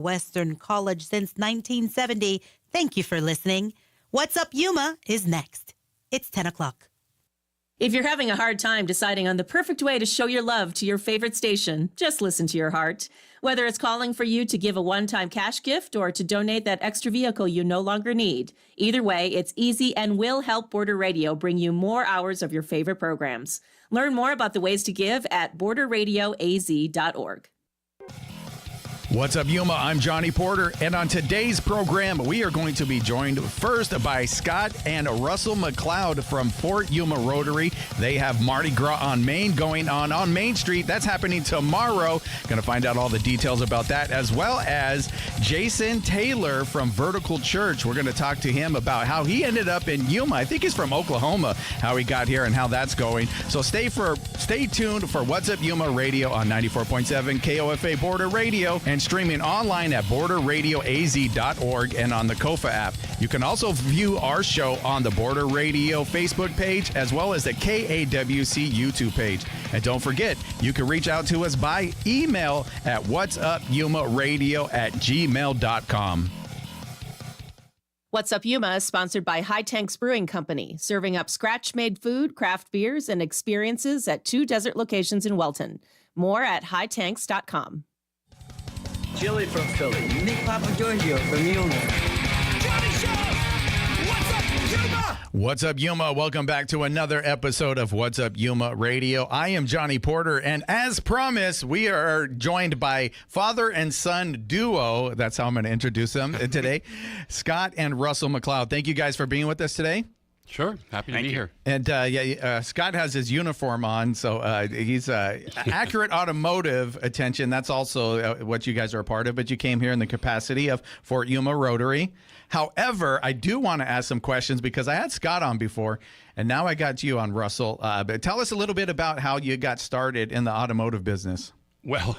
Western College since 1970. Thank you for listening. What's Up Yuma is next. It's 10 o'clock. If you're having a hard time deciding on the perfect way to show your love to your favorite station, just listen to your heart. Whether it's calling for you to give a one-time cash gift or to donate that extra vehicle you no longer need, either way, it's easy and will help Border Radio bring you more hours of your favorite programs. Learn more about the ways to give at borderradioaz.org. What's up, Yuma? I'm Johnny Porter, and on today's program, we are going to be joined first by Scott and Russell McCloud from Fort Yuma Rotary. They have Mardi Gras on Main going on Main Street. That's happening tomorrow. Going to find out all the details about that, as well as Jason Taylor from Vertical Church. We're going to talk to him about how he ended up in Yuma. I think he's from Oklahoma, how he got here and how that's going. So stay tuned for What's Up Yuma Radio on 94.7 KOFA Border Radio and streaming online at borderradioaz.org and on the KOFA app. You can also view our show on the Border Radio Facebook page as well as the KAWC YouTube page. And don't forget, you can reach out to us by email at whatsupyumaradio@gmail.com. What's Up Yuma is sponsored by High Tanks Brewing Company, serving up scratch-made food, craft beers, and experiences at 2 desert locations in Welton. More at hightanks.com. Chili from Philly. Nick Papa Giorgio from Yuma. Johnny Show! What's up, Yuma? What's up, Yuma? Welcome back to another episode of What's Up Yuma Radio. I am Johnny Porter, and as promised, we are joined by father and son duo. That's how I'm going to introduce them today. Scott and Russell McCloud. Thank you guys for being with us today. Sure. Happy to be here. And Scott has his uniform on, so he's accurate automotive attention. That's also what you guys are a part of, but you came here in the capacity of Fort Yuma Rotary. However, I do want to ask some questions because I had Scott on before, and now I got you on, Russell. But tell us a little bit about how you got started in the automotive business. Well,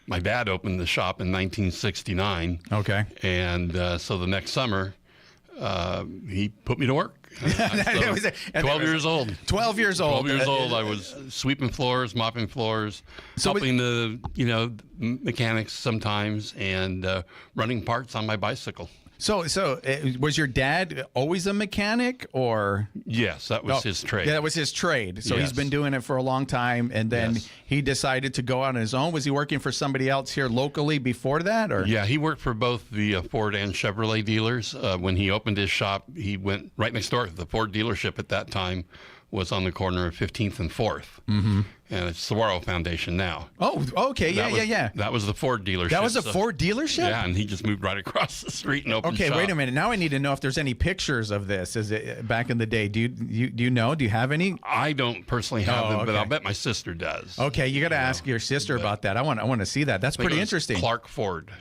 my dad opened the shop in 1969. Okay. And so the next summer, he put me to work. 12 years old. 12 years old. 12 years old. I was sweeping floors, mopping floors, helping the mechanics sometimes, and running parts on my bicycle. So was your dad always a mechanic, or? Yes, that was his trade. Yeah, that was his trade. So he's been doing it for a long time, and then he decided to go out on his own. Was he working for somebody else here locally before that, or? Yeah, he worked for both the Ford and Chevrolet dealers. When he opened his shop, he went right next door. The Ford dealership at that time was on the corner of 15th and 4th. Mm-hmm. And it's the Saguaro Foundation now. Oh, okay. Yeah. That was the Ford dealership. That was a Ford dealership? Yeah, and he just moved right across the street and opened shop. Okay, wait a minute. Now I need to know if there's any pictures of this. Is it back in the day? Do you know? Do you have any? I don't personally have them, but I'll bet my sister does. Okay, you got to ask your sister about that. I want to see that. That's pretty interesting. Clark Ford.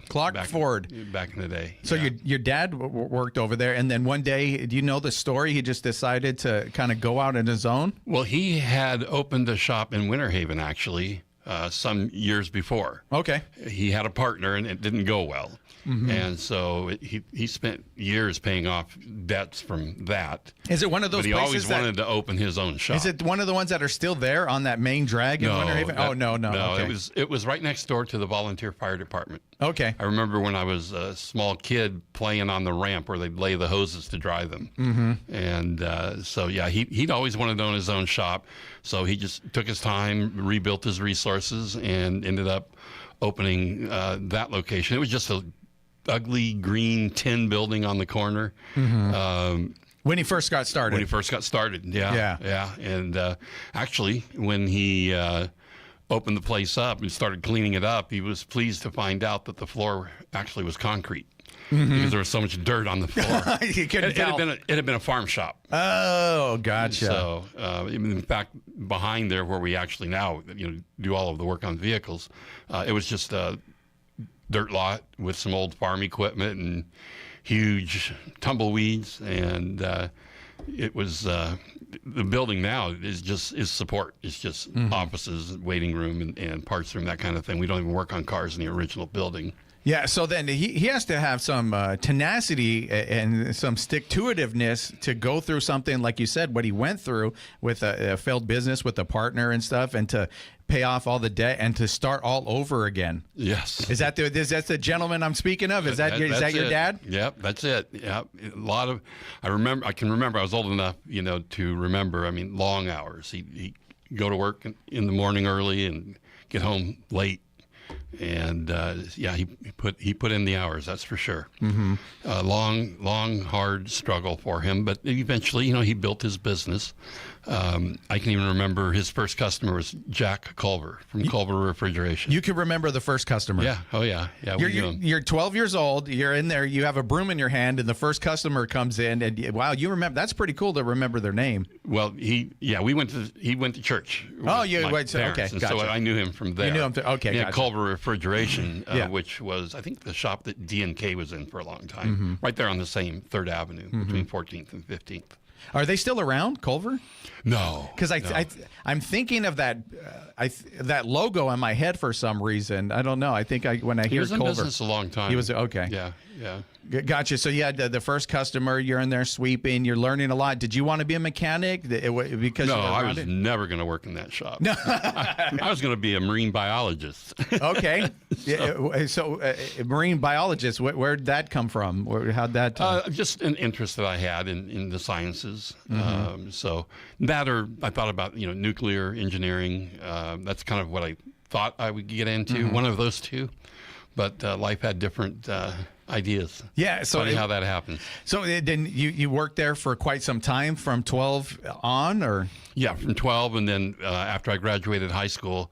Ford. Back in the day. So your dad worked over there, and then one day, do you know the story? He just decided to kind of go out on his own? Well, he had opened a shop in Winter Haven, actually. Some years before. Okay. He had a partner, and it didn't go well. Mm-hmm. And so he spent years paying off debts from that. Is it one of those places But he always wanted to open his own shop. Is it one of the ones that are still there on that main drag in Winter Haven? No. Okay. It was right next door to the volunteer fire department. Okay. I remember when I was a small kid playing on the ramp where they'd lay the hoses to dry them. Mm-hmm. And he'd always wanted to own his own shop. So he just took his time, rebuilt his resources, and ended up opening that location. It was just a ugly green tin building on the corner. Mm-hmm. When he first got started. Yeah. And actually, when he opened the place up and started cleaning it up, he was pleased to find out that the floor actually was concrete. Mm-hmm. Because there was so much dirt on the floor. You couldn't tell. It had been a farm shop. Oh, gotcha. So, in fact, behind there, where we actually now do all of the work on vehicles, it was just a dirt lot with some old farm equipment and huge tumbleweeds, and it was the building now is support. It's just offices, waiting room, and parts room, that kind of thing. We don't even work on cars in the original building. Yeah, so then he has to have some tenacity and some stick-to-itiveness to go through something, like you said, what he went through with a failed business with a partner and stuff, and to pay off all the debt and to start all over again. Yes. Is that the gentleman I'm speaking of? Is that your dad? Yep, that's it. Yep. A lot of, I can remember, I was old enough, to remember, I mean, long hours. He'd go to work in the morning early and get home late. And he put in the hours, that's for sure. Mm-hmm. Long, hard struggle for him, but eventually, he built his business. I can even remember his first customer was Jack Culver from Culver Refrigeration. You can remember the first customer. Yeah. Oh yeah. Yeah. You're 12 years old. You're in there. You have a broom in your hand, and the first customer comes in, and wow, you remember? That's pretty cool to remember their name. Well, he went to church. Oh, you went to okay. And gotcha. so I knew him from there. You knew him. Okay. Yeah, gotcha. Culver Refrigeration, Yeah. which was I think the shop that D&K was in for a long time, right there on the same 3rd Avenue between 14th and 15th. Are they still around, Culver? No, Because I'm thinking of that that logo in my head for some reason. I don't know. I think when I he hear was in Culver, business a long time. he was okay. Yeah. Gotcha. So you had the first customer. You're in there sweeping. You're learning a lot. Did you want to be a mechanic? Because No, you were I around was it? never going to work in that shop. No, I was going to be a marine biologist. Okay. So marine biologist. Where'd that come from? How'd that? Just an interest that I had in the sciences. So that, or I thought about nuclear engineering. That's kind of what I thought I would get into. One of those two, but life had different ideas. Yeah. So Funny how that happens. So then you worked there for quite some time, from 12 on, or? Yeah, from 12, and then after I graduated high school,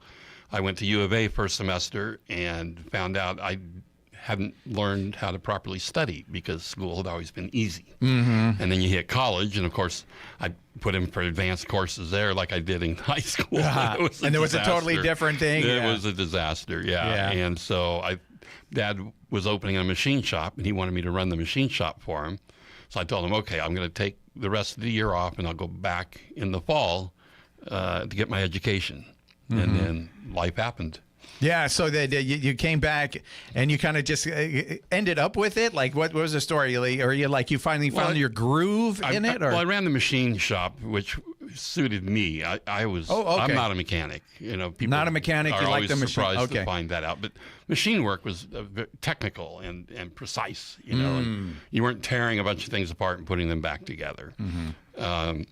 I went to U of A first semester and found out I hadn't learned how to properly study because school had always been easy. Mm-hmm. And then you hit college, and of course, I put in for advanced courses there like I did in high school. And it was a totally different thing. It was a disaster, yeah. And so Dad was opening a machine shop, and he wanted me to run the machine shop for him. So I told him, okay, I'm going to take the rest of the year off, and I'll go back in the fall to get my education. Mm-hmm. And then life happened. Yeah, so that you came back and you kind of just ended up with it. Like, what was the story? Or you finally found your groove in it? Or? Well, I ran the machine shop, which suited me. I was. Oh, okay. I'm not a mechanic. People not a mechanic. Are you like always the machine? surprised Okay. to find that out. But machine work was technical and precise. And you weren't tearing a bunch of things apart and putting them back together. Mm-hmm.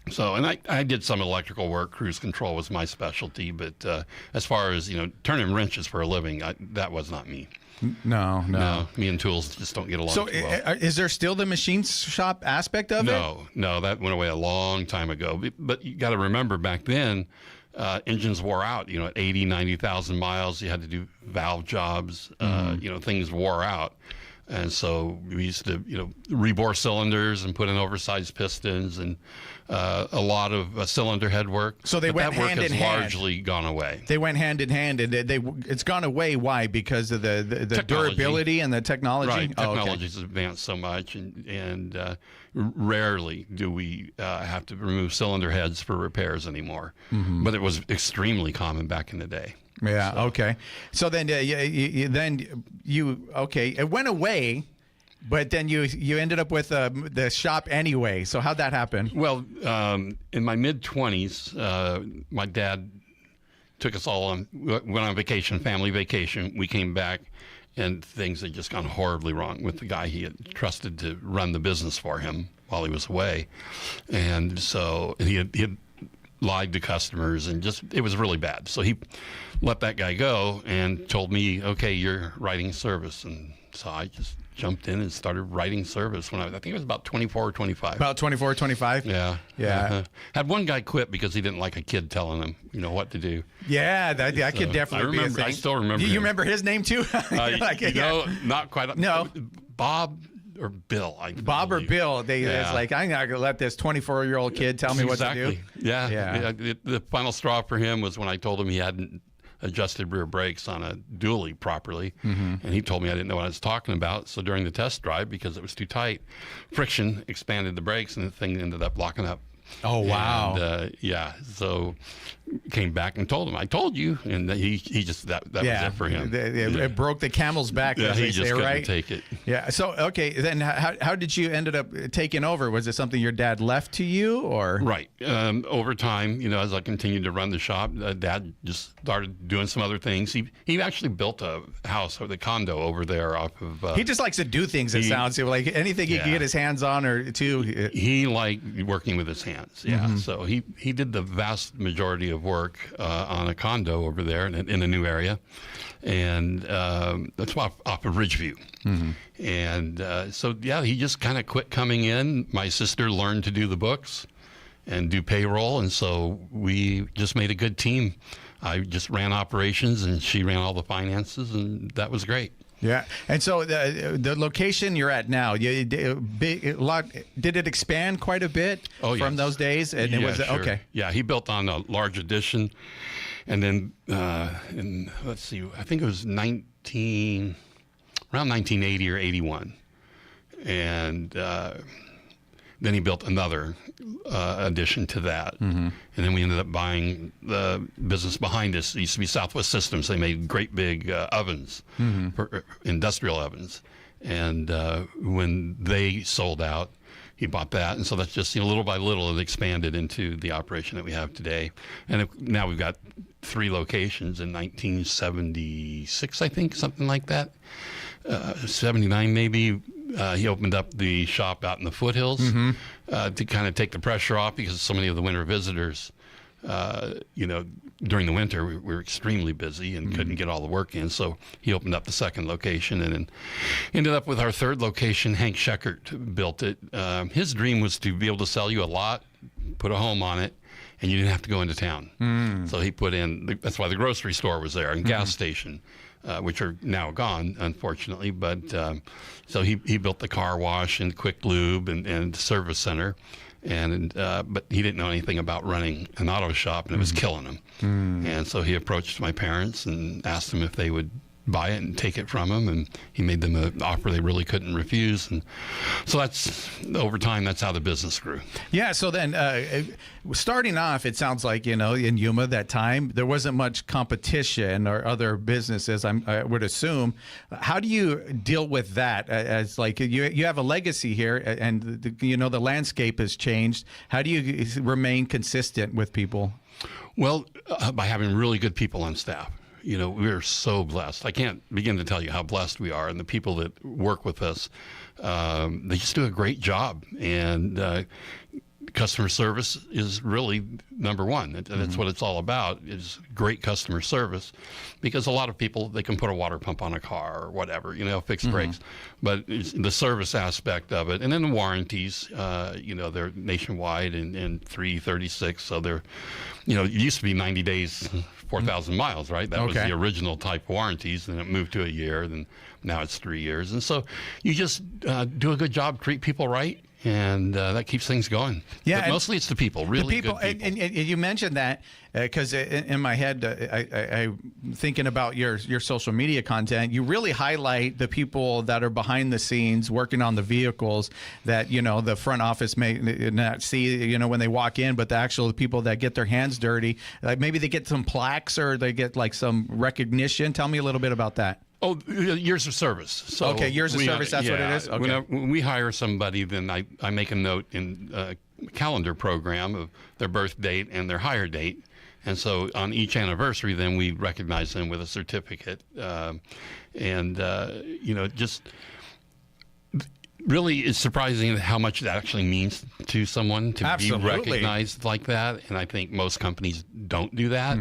So, and I did some electrical work. Cruise control was my specialty, but as far as turning wrenches for a living, that was not me. No. Me and tools just don't get along. So, too well. is there still the machine shop aspect of it? No, that went away a long time ago. But you got to remember, back then, engines wore out. At 80, 90,000 miles, you had to do valve jobs. Things wore out. And so we used to, rebore cylinders and put in oversized pistons and a lot of cylinder head work. So they went hand in hand. That work has largely gone away. They went hand in hand, and it's gone away. Why? Because of the durability and the technology? Right. Oh, Technology's advanced so much, and rarely do we have to remove cylinder heads for repairs anymore. Mm-hmm. But it was extremely common back in the day. Yeah. So. Okay. So then, it went away, but then you ended up with the shop anyway. So how'd that happen? Well, in my mid-20s, my dad took us all went on vacation, family vacation. We came back, and things had just gone horribly wrong with the guy he had trusted to run the business for him while he was away, and so he had lied to customers, and it was really bad. So he let that guy go and told me, okay, you're writing service. And so I just jumped in and started writing service when I think it was about 24 or 25. About 24 or 25? Yeah. Yeah. Had one guy quit because he didn't like a kid telling him, what to do. Yeah, I could definitely be a thing. I still remember You him. remember his name too? Not quite. No. Bob or Bill. Bob or Bill. It's like, I'm not going to let this 24-year-old kid tell me what to do. Yeah. The final straw for him was when I told him he hadn't adjusted rear brakes on a dually properly. Mm-hmm. And he told me I didn't know what I was talking about. So during the test drive, because it was too tight, friction expanded the brakes and the thing ended up locking up. Oh, wow. And, so came back and told him, "I told you," and he just that was it for him. It broke the camel's back. Yeah, as he they just say, couldn't right? take it. Yeah. So okay, then how did you ended up taking over? Was it something your dad left to you, or Right. Over time, as I continued to run the shop, Dad just started doing some other things. He actually built a house or the condo over there off of. he just likes to do things? It sounds like anything he can get his hands on or to. He liked working with his hands. Yeah. So he did the vast majority of work on a condo over there in a new area, and that's off of Ridgeview. And so he just kind of quit coming in. My sister learned to do the books and do payroll, and so we just made a good team. I just ran operations, and she ran all the finances, and that was great. Yeah, and so the location you're at now, did it expand quite a bit from those days? And it was sure. okay. Yeah, he built on a large addition, and then let's see, I think it was around 1980 or 81, and then he built another addition to that, and then we ended up buying the business behind us. It used to be Southwest Systems. They made great big ovens, for industrial ovens, and when they sold out, he bought that, and so that's just little by little it expanded into the operation that we have today, and now we've got 3 locations. In 1976, I think, something like that, 79 maybe. He opened up the shop out in the foothills to kind of take the pressure off, because so many of the winter visitors, during the winter we were extremely busy and couldn't get all the work in. So he opened up the second location, and then ended up with our third location. Hank Scheckert built it. His dream was to be able to sell you a lot, put a home on it, and you didn't have to go into town. So he put in, that's why the grocery store was there, and gas station. Which are now gone, unfortunately. But so he built the car wash and quick lube and service center, and but he didn't know anything about running an auto shop, and it was killing him. And so he approached my parents and asked them if they would buy it and take it from him, and he made them an offer they really couldn't refuse. And so that's, over time, that's how the business grew. Yeah, so then starting off, it sounds like, in Yuma that time, there wasn't much competition or other businesses, I would assume. How do you deal with that? As like you have a legacy here, and the landscape has changed. How do you remain consistent with people? Well, by having really good people on staff. We're so blessed. I can't begin to tell you how blessed we are, and the people that work with us, they just do a great job. And customer service is really number one. That's what it's all about, is great customer service, because a lot of people, they can put a water pump on a car or whatever, fix brakes, but it's the service aspect of it. And then the warranties, they're nationwide and 336. So they're, it used to be 90 days, 4,000 miles, right? That was the original type warranties, and it moved to a year, and now it's 3 years. And so you just do a good job, treat people right, and that keeps things going. Yeah, but mostly it's the people, really good people. And you mentioned that because in my head, I'm thinking about your social media content. You really highlight the people that are behind the scenes working on the vehicles that the front office may not see when they walk in, but the actual people that get their hands dirty. Like maybe they get some plaques or they get like some recognition. Tell me a little bit about that. Oh, years of service. So years of service, that's what it is? Okay. When we hire somebody, then I make a note in a calendar program of their birth date and their hire date. And so on each anniversary, then we recognize them with a certificate. Just really it's surprising how much that actually means to someone to be recognized like that. And I think most companies don't do that.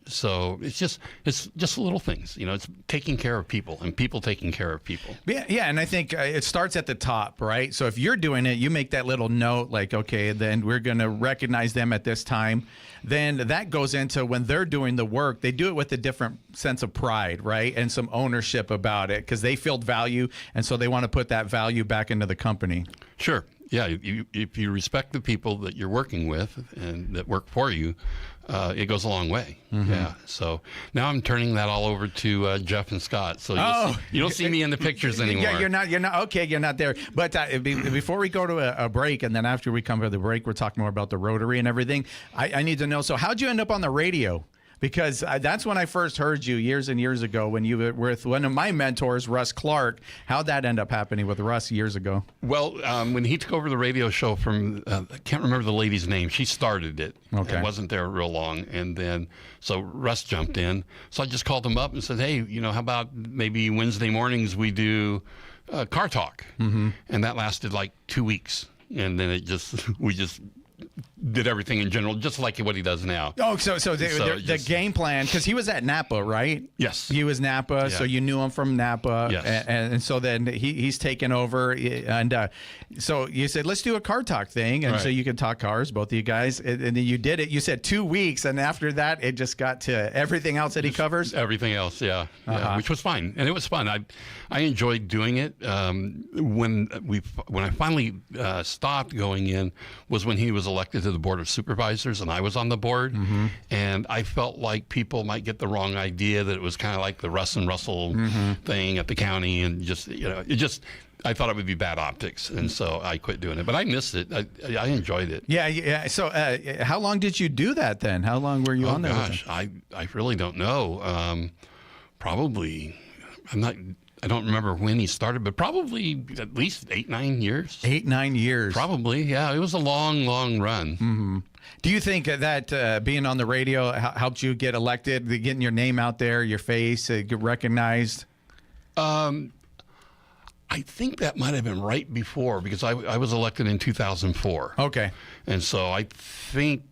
So it's just little things, it's taking care of people and people taking care of people. Yeah. And I think it starts at the top, right? So if you're doing it, you make that little note like, okay, then we're going to recognize them at this time. Then that goes into when they're doing the work, they do it with a different sense of pride, right? And some ownership about it because they feel value. And so they want to put that value back into the company. Sure. Yeah, if you respect the people that you're working with and that work for you, it goes a long way. Yeah. So now I'm turning that all over to Jeff and Scott. So you don't see me in the pictures anymore. Yeah, you're not. Okay, you're not there. But before we go to a break, and then after we come to the break, we're talking more about the Rotary and everything. I need to know. So how'd you end up on the radio? Because that's when I first heard you years and years ago when you were with one of my mentors, Russ Clark. How'd that end up happening with Russ years ago? Well, when he took over the radio show from, I can't remember the lady's name. She started it. Okay. It wasn't there real long. And then, so Russ jumped in. So I just called him up and said, hey, how about maybe Wednesday mornings we do car talk? And that lasted like 2 weeks. And then we just did everything in general, just like what he does now. Oh, so the game plan, because he was at Napa, right? Yes. He was Napa, Yeah. so you knew him from Napa. Yes. And so then he's taken over. And so you said, let's do a car talk thing. And so Right. you could talk cars, both of you guys. And then you did it. You said 2 weeks. And after that, it just got to everything else that he covers? Everything else, yeah, which was fine, and it was fun. I enjoyed doing it. When I finally stopped going in was when he was elected to the Board of Supervisors, and I was on the board, and I felt like people might get the wrong idea that it was kind of like the Russ and Russell thing at the county, and I thought it would be bad optics, and so I quit doing it. But I missed it. I enjoyed it. Yeah. So how long did you do that then? How long were you on there? Gosh, I really don't know. Probably, I don't remember when he started, but probably at least 8-9 years. 8-9 years. Probably, yeah. It was a long, long run. Do you think that being on the radio helped you get elected, getting your name out there, your face, get recognized? I think that might have been right before, because I was elected in 2004. Okay. And so I think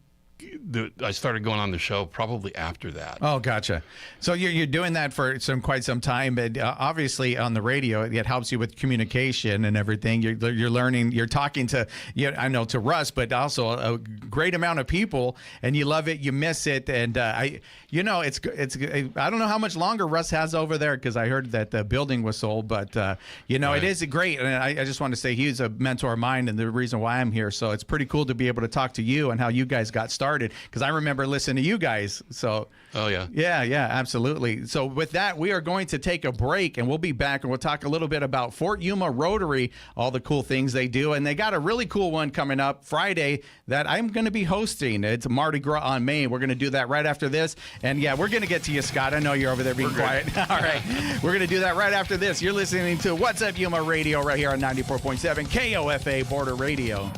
I started going on the show probably after that. Oh, gotcha. So you're doing that for quite some time, but obviously on the radio it helps you with communication and everything. You're learning. You're talking to I know to Russ, but also a great amount of people, and you love it. You miss it, and it's I don't know how much longer Russ has over there, because I heard that the building was sold, but Right. It is great, and I just want to say he's a mentor of mine and the reason why I'm here. So it's pretty cool to be able to talk to you and how you guys got started, because I remember listening to you guys. So Oh, yeah. yeah, absolutely. So with that, we are going to take a break, and we'll be back, and we'll talk a little bit about Fort Yuma Rotary, all the cool things they do. And they got a really cool one coming up Friday that I'm going to be hosting. It's Mardi Gras on Main. We're going to do that right after this. And yeah, we're going to get to you, Scott. I know you're over there being quiet. All right. We're going to do that right after this. You're listening to What's Up Yuma Radio right here on 94.7 KOFA Border Radio.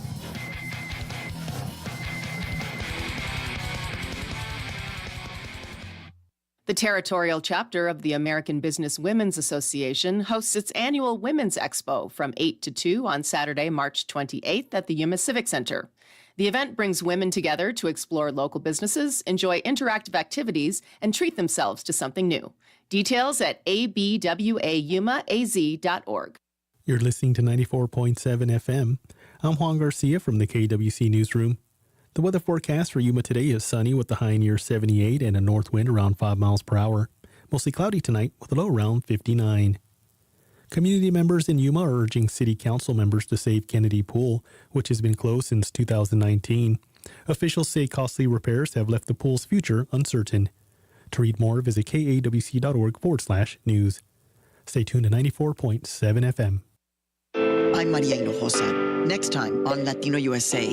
The territorial chapter of the American Business Women's Association hosts its annual Women's Expo from 8 to 2 on Saturday, March 28th at the Yuma Civic Center. The event brings women together to explore local businesses, enjoy interactive activities, and treat themselves to something new. Details at abwayumaaz.org. You're listening to 94.7 FM. I'm Juan Garcia from the KWC Newsroom. The weather forecast for Yuma today is sunny with a high near 78 and a north wind around 5 miles per hour. Mostly cloudy tonight with a low around 59. Community members in Yuma are urging city council members to save Kennedy Pool, which has been closed since 2019. Officials say costly repairs have left the pool's future uncertain. To read more, visit kawc.org/news. Stay tuned to 94.7 FM. I'm Maria Hinojosa. Next time on Latino USA,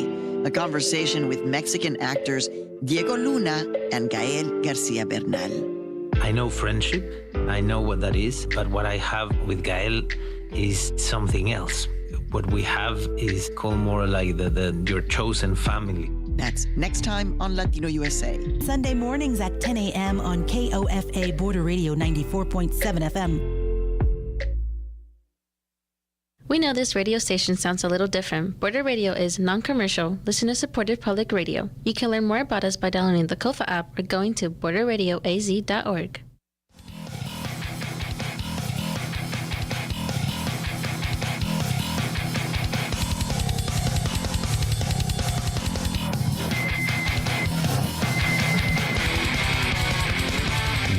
a conversation with Mexican actors Diego Luna and Gael Garcia Bernal. I know friendship, I know what that is, but what I have with Gael is something else. What we have is called more like your chosen family. That's next time on Latino USA. Sunday mornings at 10 a.m. on KOFA Border Radio 94.7 FM. We know this radio station sounds a little different. Border Radio is non-commercial, listener-supported public radio. You can learn more about us by downloading the KOFA app or going to borderradioaz.org.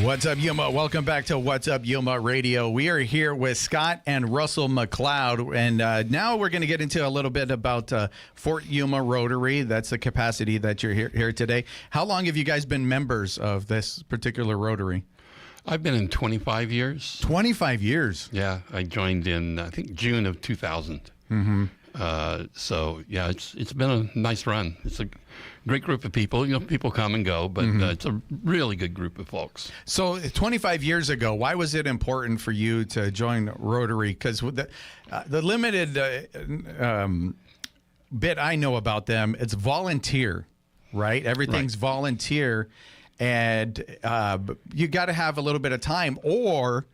What's up, Yuma? Welcome back to What's Up, Yuma Radio. We are here with Scott and Russell McCloud, and now we're going to get into a little bit about Fort Yuma Rotary. That's the capacity that you're here today. How long have you guys been members of this particular Rotary? I've been in 25 years. 25 years? Yeah, I joined in, I think, June of 2000. Mm-hmm. So, yeah, it's been a nice run. It's a great group of people. You know, people come and go, but it's a really good group of folks. So 25 years ago, why was it important for you to join Rotary? Because the limited bit I know about them, it's volunteer, right? Everything's volunteer, and you got to have a little bit of time or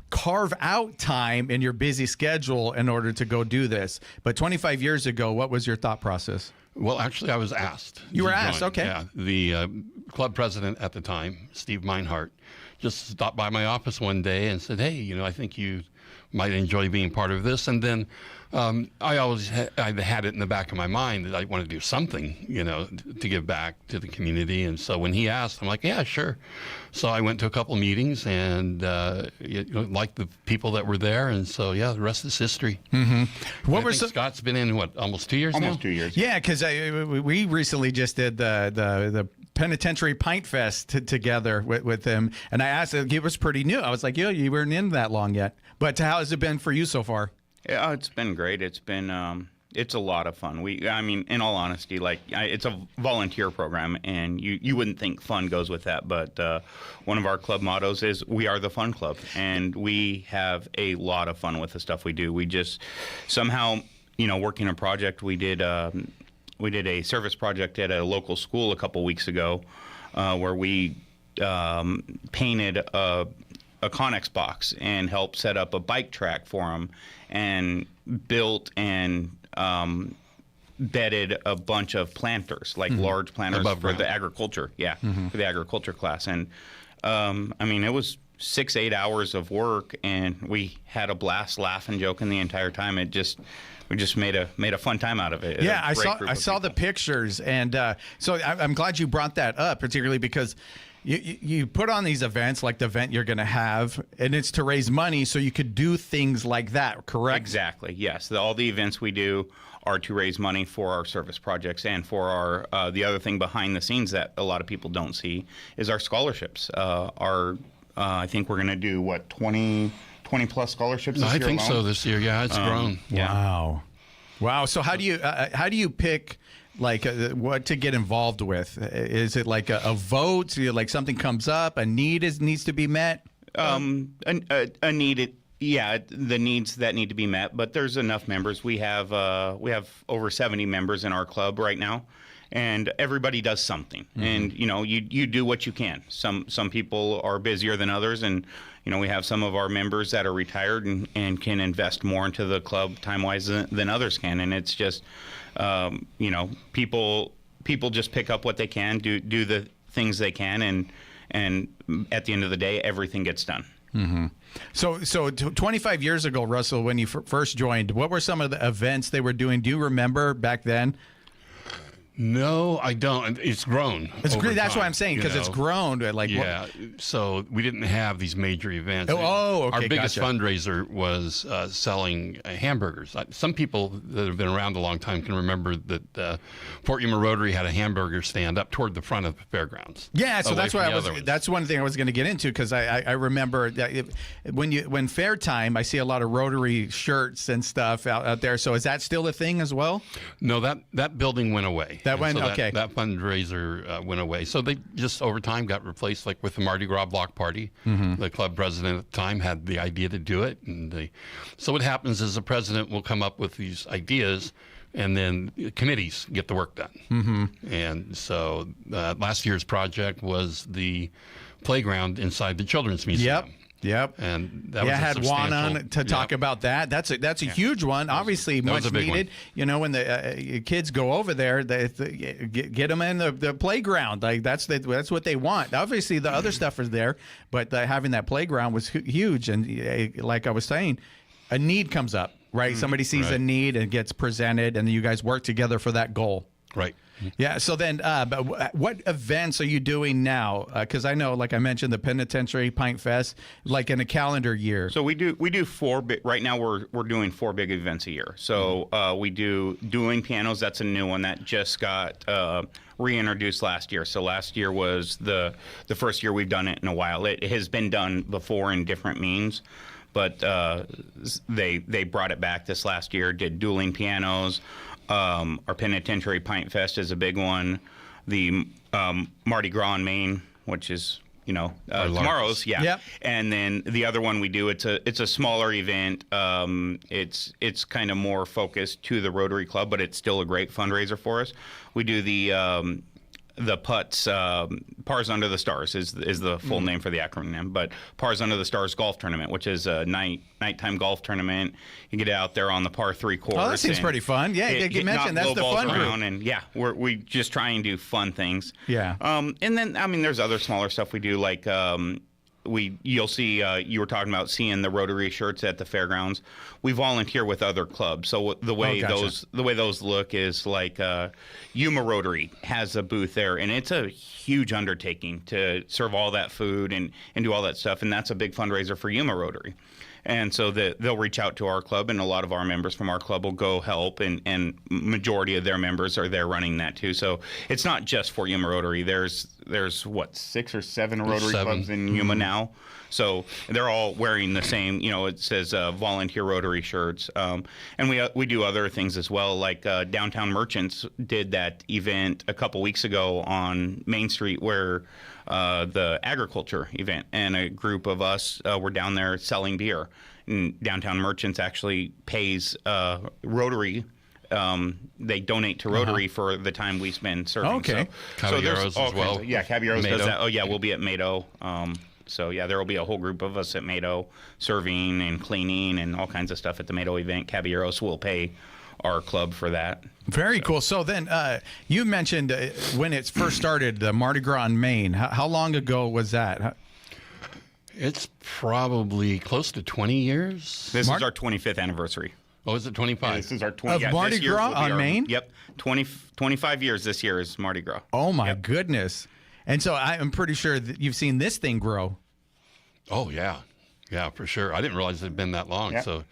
carve out time in your busy schedule in order to go do this. But 25 years ago, what was your thought process? Well, actually, I was asked. You were asked, okay. Yeah, the club president at the time, Steve Meinhardt, just stopped by my office one day and said, hey, you know, I think you might enjoy being part of this. And then I always I had it in the back of my mind that I want to do something, you know, to give back to the community. And so when he asked, I'm like, yeah, sure. So I went to a couple meetings and liked the people that were there. And so, yeah, the rest is history. Mm-hmm. I think Scott's been in, almost 2 years now? Almost 2 years. Yeah, because we recently just did the Penitentiary Pint Fest together with him. And I asked him, he was pretty new. I was like, you weren't in that long yet. But how has it been for you so far? Yeah, it's been great. It's been it's a lot of fun. I mean, in all honesty, it's a volunteer program, and you wouldn't think fun goes with that. But one of our club mottos is "We are the fun club," and we have a lot of fun with the stuff we do. We just somehow, working a project. We did a service project at a local school a couple weeks ago, where we painted a Connex box and helped set up a bike track for them, and built and bedded a bunch of planters, like large planters Above for ground. the agriculture, for the agriculture class. And I mean, it was 6-8 hours of work, and we had a blast, laughing, joking the entire time. We just made a fun time out of it. Yeah, I saw the pictures, and so I'm glad you brought that up, particularly because you put on these events like the event you're going to have, and it's to raise money so you could do things like that, correct? Exactly, yes. All the events we do are to raise money for our service projects and for our the other thing behind the scenes that a lot of people don't see is our scholarships. I think we're going to do, 20 plus scholarships this year I think alone? so this year, yeah. It's grown. Yeah. Wow. So how do you pick what to get involved with? Is it like a vote? Like something comes up, a need needs to be met? A need, the needs that need to be met, but there's enough members. We have over 70 members in our club right now, and everybody does something. And you do what you can. Some people are busier than others, and we have some of our members that are retired and can invest more into the club time-wise than others can. And it's just people just pick up what they can, do the things they can, and at the end of the day, everything gets done. Mm-hmm. So 25 years ago, Russell, when you first joined, what were some of the events they were doing? Do you remember back then? No, I don't. It's grown. It's great. That's time, what I'm saying, because it's grown. So we didn't have these major events. Okay. Our biggest fundraiser was selling hamburgers. Some people that have been around a long time can remember that Fort Yuma Rotary had a hamburger stand up toward the front of the fairgrounds. Yeah, so that's what that's one thing I was going to get into, because I remember that when fair time, I see a lot of Rotary shirts and stuff out there. So is that still a thing as well? No, that building went away. That fundraiser went away. So they just over time got replaced, like with the Mardi Gras block party. Mm-hmm. The club president at the time had the idea to do it, and so what happens is the president will come up with these ideas, and then committees get the work done. Mm-hmm. And so last year's project was the playground inside the Children's Museum. Yep. And that was had Juan on to talk about that. That's a huge one. Obviously, much needed. One. When the kids go over there, they get them in the playground. Like that's what they want. Obviously, the other stuff is there, but having that playground was huge. And like I was saying, a need comes up, right? Somebody sees a need and gets presented, and you guys work together for that goal. Right. Yeah. So then, but what events are you doing now? Because I know, like I mentioned, the Penitentiary Pint Fest, like in a calendar year. So we do four big. Right now, we're doing 4 big events a year. So we do dueling pianos. That's a new one that just got reintroduced last year. So last year was the first year we've done it in a while. It has been done before in different means, but they brought it back this last year. Did dueling pianos. Our Penitentiary Pint Fest is a big one. The Mardi Gras in Maine, which is tomorrow's, yeah. Yep. And then the other one we do, it's a smaller event. It's kind of more focused to the Rotary Club, but it's still a great fundraiser for us. We do the PUTS, Pars Under the Stars is the full name for the acronym, but Pars Under the Stars Golf Tournament, which is a nighttime golf tournament. You get out there on the par 3 course. Oh, that seems pretty fun. Yeah, you mentioned that's the fun group. And yeah, we just try and do fun things. Yeah. And then, I mean, there's other smaller stuff we do, like you'll see, you were talking about seeing the Rotary shirts at the fairgrounds. We volunteer with other clubs. So the way those look is like Yuma Rotary has a booth there, and it's a huge undertaking to serve all that food and do all that stuff, and that's a big fundraiser for Yuma Rotary. And so they'll reach out to our club, and a lot of our members from our club will go help, and majority of their members are there running that too. So it's not just for Yuma Rotary. There's what, 6 or 7 Rotary clubs in Yuma now. So they're all wearing the same, it says volunteer Rotary shirts. And we do other things as well, like Downtown Merchants did that event a couple weeks ago on Main Street where the agriculture event, and a group of us were down there selling beer. And Downtown Merchants actually pays Rotary. They donate to Rotary for the time we spend serving. Okay. Caballeros as well. Yeah, Caballeros Mado. does that. Oh, yeah, we'll be at Mado. So, yeah, there will be a whole group of us at Mado serving and cleaning and all kinds of stuff at the Mado event. Caballeros will pay our club for that. Very cool. So then you mentioned when it first started, the Mardi Gras in Maine. How long ago was that? It's probably close to 20 years. This is our 25th anniversary. Oh, is it 25? Yeah, this is our 20th. Of Mardi Gras on Maine? Yep. 25 years this year is Mardi Gras. Oh, my goodness. And so I'm pretty sure that you've seen this thing grow. Oh, yeah. Yeah, for sure. I didn't realize it had been that long. Yep. So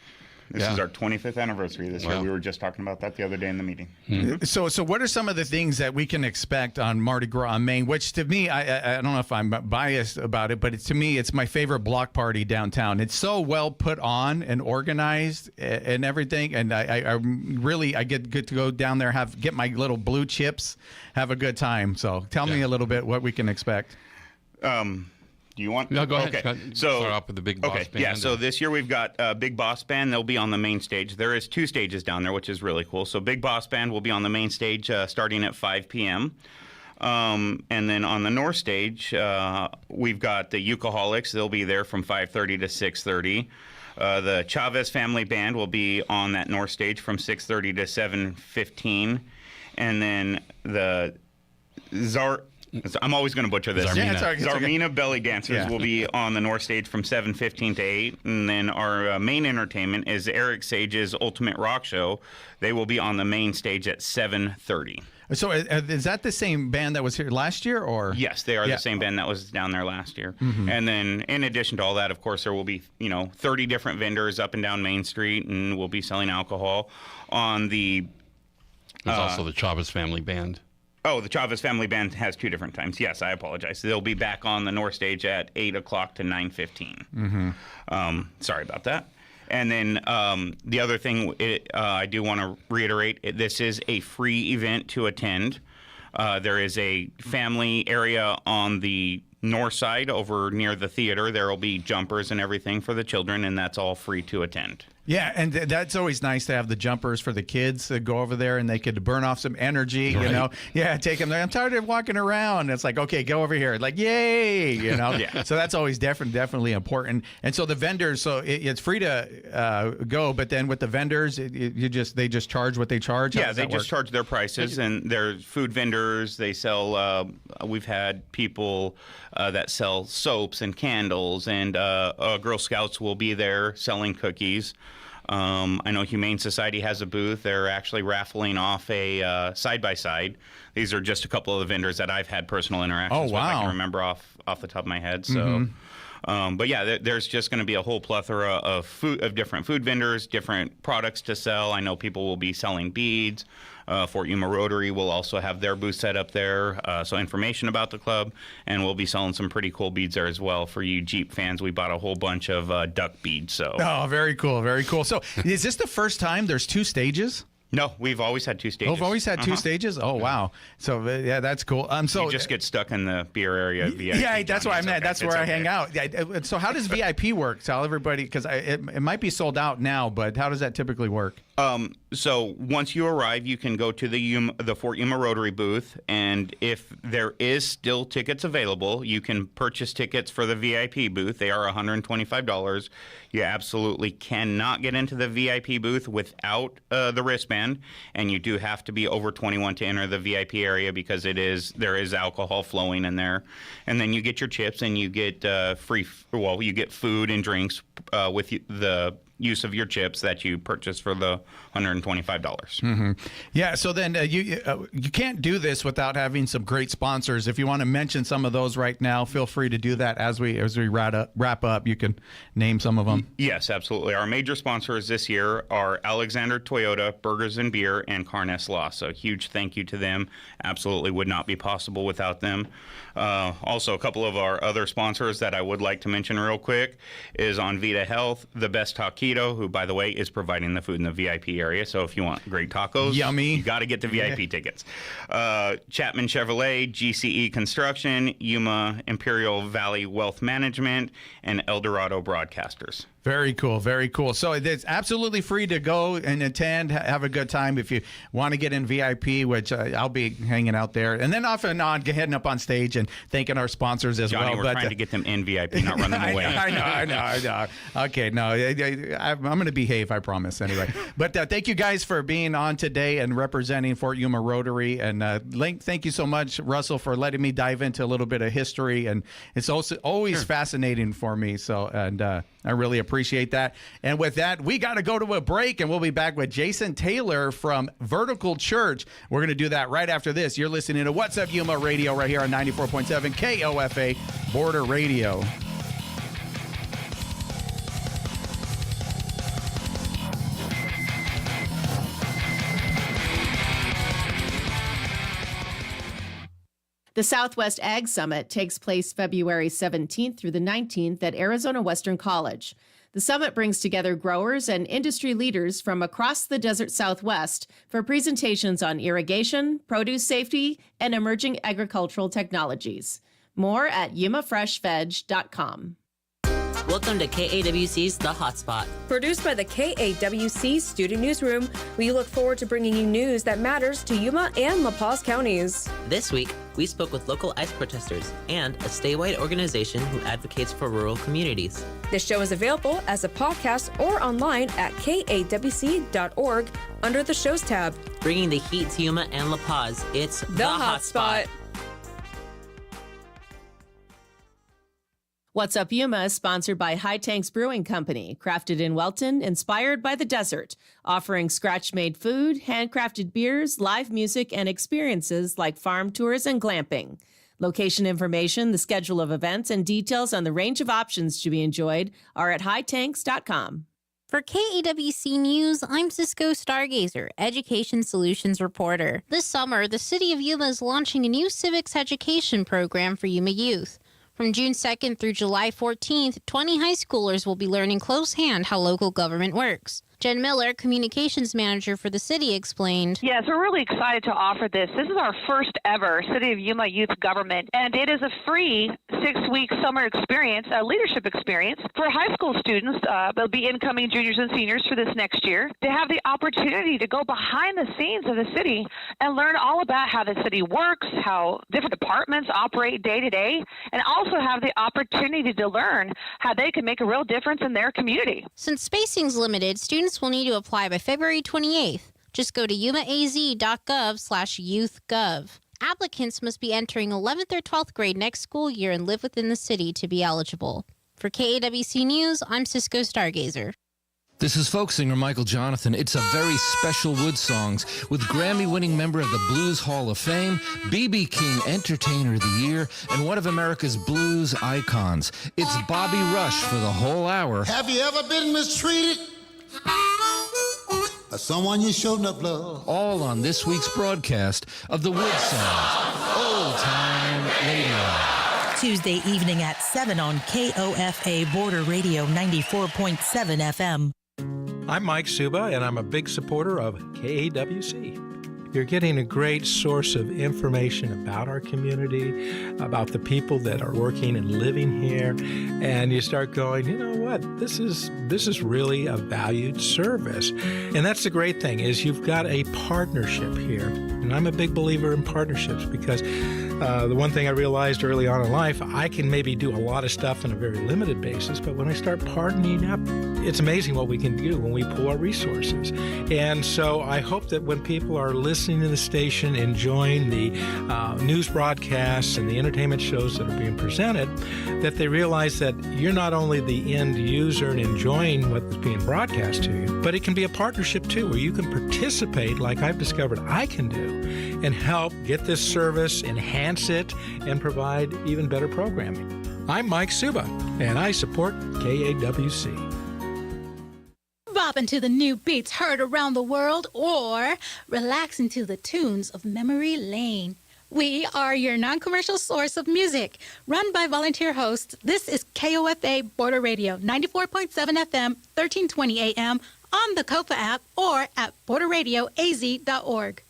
This is our 25th anniversary this year. We were just talking about that the other day in the meeting. Mm-hmm. So what are some of the things that we can expect on Mardi Gras in Maine? Which to me, I don't know if I'm biased about it, but to me, it's my favorite block party downtown. It's so well put on and organized and everything, and I really get to go down there, get my little blue chips, have a good time. So tell me a little bit what we can expect. Do you want? No, go ahead. Okay. So start off with the Big Boss Band. Yeah. So this year we've got Big Boss Band. They'll be on the main stage. There is 2 stages down there, which is really cool. So Big Boss Band will be on the main stage starting at 5 p.m. And then on the north stage, we've got the Ukaholics. They'll be there from 5:30 to 6:30. The Chavez Family Band will be on that north stage from 6:30 to 7:15. And then the I'm always going to butcher this. Zarmina Belly Dancers will be on the north stage from 7:15 to 8. And then our main entertainment is Eric Sage's Ultimate Rock Show. They will be on the main stage at 7:30. So is that the same band that was here last year, or? Yes, they are the same band that was down there last year. Mm-hmm. And then in addition to all that, of course, there will be 30 different vendors up and down Main Street, and we'll be selling alcohol. On the there's also the Chavez Family Band. Oh, the Chavez Family Band has 2 different times. Yes, I apologize. They'll be back on the north stage at 8 o'clock to 9:15. Mm-hmm. Sorry about that. And then the other thing I do want to reiterate, this is a free event to attend. There is a family area on the north side over near the theater. There will be jumpers and everything for the children, and that's all free to attend. Yeah, and that's always nice to have the jumpers for the kids to go over there and they could burn off some energy, right. you know. Yeah, take them there. I'm tired of walking around. It's like, okay, go over here. Like, yay, you know. Yeah. So that's always definitely important. And so the vendors, so it's free to go, but then with the vendors, they just charge what they charge. Yeah, they just charge their prices, and they're food vendors. They sell. We've had people that sell soaps and candles, and Girl Scouts will be there selling cookies. I know Humane Society has a booth. They're actually raffling off a side-by-side. These are just a couple of the vendors that I've had personal interactions with. I can remember off the top of my head. So, but yeah, there's just going to be a whole plethora of different food vendors, different products to sell. I know people will be selling beads. Fort Yuma Rotary will also have their booth set up there, so information about the club, and we'll be selling some pretty cool beads there as well for you Jeep fans. We bought a whole bunch of duck beads. So. Oh, very cool, very cool. So is this the first time there's 2 stages? No, we've always had 2 stages. We've always had 2 stages? Oh, wow. So, yeah, that's cool. So you just get stuck in the beer area. VIP, yeah, that's what I meant. Okay. That's where I hang out. Yeah, so how does VIP work? Tell everybody, because it might be sold out now, but how does that typically work? So once you arrive, you can go to the Fort Yuma Rotary booth, and if there is still tickets available, you can purchase tickets for the VIP booth. They are $125. You absolutely cannot get into the VIP booth without the wristband, and you do have to be over 21 to enter the VIP area because there is alcohol flowing in there. And then you get your chips, and you get you get food and drinks with the use of your chips that you purchase for the $125. Yeah, so then you can't do this without having some great sponsors. If you want to mention some of those right now, feel free to do that as we wrap up. You can name some of them. Yes, absolutely. Our major sponsors this year are Alexander Toyota, Burgers and Beer, and Carness Law. So huge thank you to them. Absolutely would not be possible without them. Also, a couple of our other sponsors that I would like to mention real quick is on Vita Health, The Best Taquito, who, by the way, is providing the food in the VIP area. So if you want great tacos, yummy, you got to get the VIP tickets. Chapman Chevrolet, GCE Construction, Yuma Imperial Valley Wealth Management, and Eldorado Broadcasters. Very cool, very cool. So it's absolutely free to go and attend, have a good time if you want to get in VIP, which I'll be hanging out there. And then off and on, heading up on stage and thanking our sponsors as Johnny, well. We're trying to get them in VIP, not run them away. I know. Okay, no, I'm going to behave, I promise, anyway. But thank you guys for being on today and representing Fort Yuma Rotary. And thank you so much, Russell, for letting me dive into a little bit of history. And it's also always fascinating for me. So, and I really appreciate that. And with that, we got to go to a break, and we'll be back with Jason Taylor from Vertical Church. We're going to do that right after this. You're listening to What's Up Yuma Radio right here on 94.7 KOFA Border Radio. The Southwest Ag Summit takes place February 17th through the 19th at Arizona Western College. The summit brings together growers and industry leaders from across the desert Southwest for presentations on irrigation, produce safety, and emerging agricultural technologies. More at yumafreshveg.com. Welcome to KAWC's The Hotspot. Produced by the KAWC Student Newsroom, we look forward to bringing you news that matters to Yuma and La Paz counties. This week, we spoke with local ICE protesters and a statewide organization who advocates for rural communities. This show is available as a podcast or online at kawc.org under the Shows tab. Bringing the heat to Yuma and La Paz, it's The Hotspot. What's Up Yuma is sponsored by High Tanks Brewing Company, crafted in Welton, inspired by the desert, offering scratch-made food, handcrafted beers, live music, and experiences like farm tours and glamping. Location information, the schedule of events, and details on the range of options to be enjoyed are at hightanks.com. For KAWC News, I'm Cisco Stargazer, Education Solutions Reporter. This summer, the City of Yuma is launching a new civics education program for Yuma youth. From June 2nd through July 14th, 20 high schoolers will be learning close hand how local government works. Jen Miller, communications manager for the city, explained. Yes, we're really excited to offer this. This is our first ever City of Yuma Youth Government, and it is a free 6-week summer experience, a leadership experience for high school students. They'll be incoming juniors and seniors for this next year to have the opportunity to go behind the scenes of the city and learn all about how the city works, how different departments operate day to day, and also have the opportunity to learn how they can make a real difference in their community. Since spacing's limited, students will need to apply by February 28th. Just go to yumaaz.gov/youthgov. Applicants must be entering 11th or 12th grade next school year and live within the city to be eligible. For KAWC News, I'm Cisco Stargazer. This is folk singer Michael Jonathan. It's a very special Wood Songs with Grammy-winning member of the Blues Hall of Fame, B.B. King Entertainer of the Year, and one of America's blues icons. It's Bobby Rush for the whole hour. Have you ever been mistreated? By someone you showed enough love? All on this week's broadcast of the Wood Songs, Old Time Radio. Tuesday evening at 7 on KOFA Border Radio 94.7 FM. I'm Mike Suba, and I'm a big supporter of KAWC. You're getting a great source of information about our community, about the people that are working and living here, and you start going, you know what, this is really a valued service. And that's the great thing, is you've got a partnership here. And I'm a big believer in partnerships because the one thing I realized early on in life, I can maybe do a lot of stuff on a very limited basis, but when I start partnering up, it's amazing what we can do when we pool our resources. And so I hope that when people are listening to the station, enjoying the news broadcasts and the entertainment shows that are being presented, that they realize that you're not only the end user and enjoying what's being broadcast to you, but it can be a partnership too, where you can participate, like I've discovered I can do, and help get this service, enhance it, and provide even better programming. I'm Mike Suba, and I support KAWC. Bopping to the new beats heard around the world, or relaxing to the tunes of Memory Lane. We are your non-commercial source of music. Run by volunteer hosts, this is KOFA Border Radio, 94.7 FM, 1320 AM, on the COFA app, or at borderradioaz.org.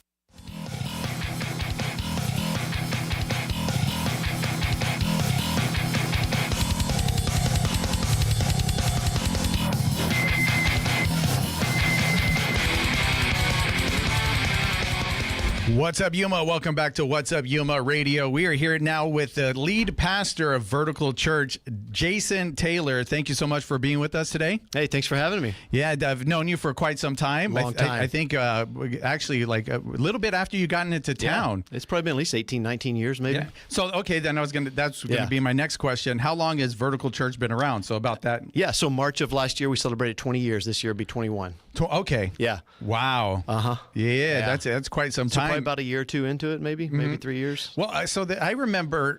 What's up, Yuma? Welcome back to What's Up, Yuma Radio. We are here now with the lead pastor of Vertical Church, Jason Taylor. Thank you so much for being with us today. Hey, thanks for having me. Yeah, I've known you for quite some time. Long time. I think actually like a little bit after you got into town. Yeah, it's probably been at least 18, 19 years maybe. Yeah. So, okay, then that's going to be my next question. How long has Vertical Church been around? So about that. Yeah, so March of last year, we celebrated 20 years. This year will be 21. Okay. Yeah. Wow. Uh-huh. Yeah, that's quite some time. Probably about a year or two into it, maybe 3 years. Well, I remember,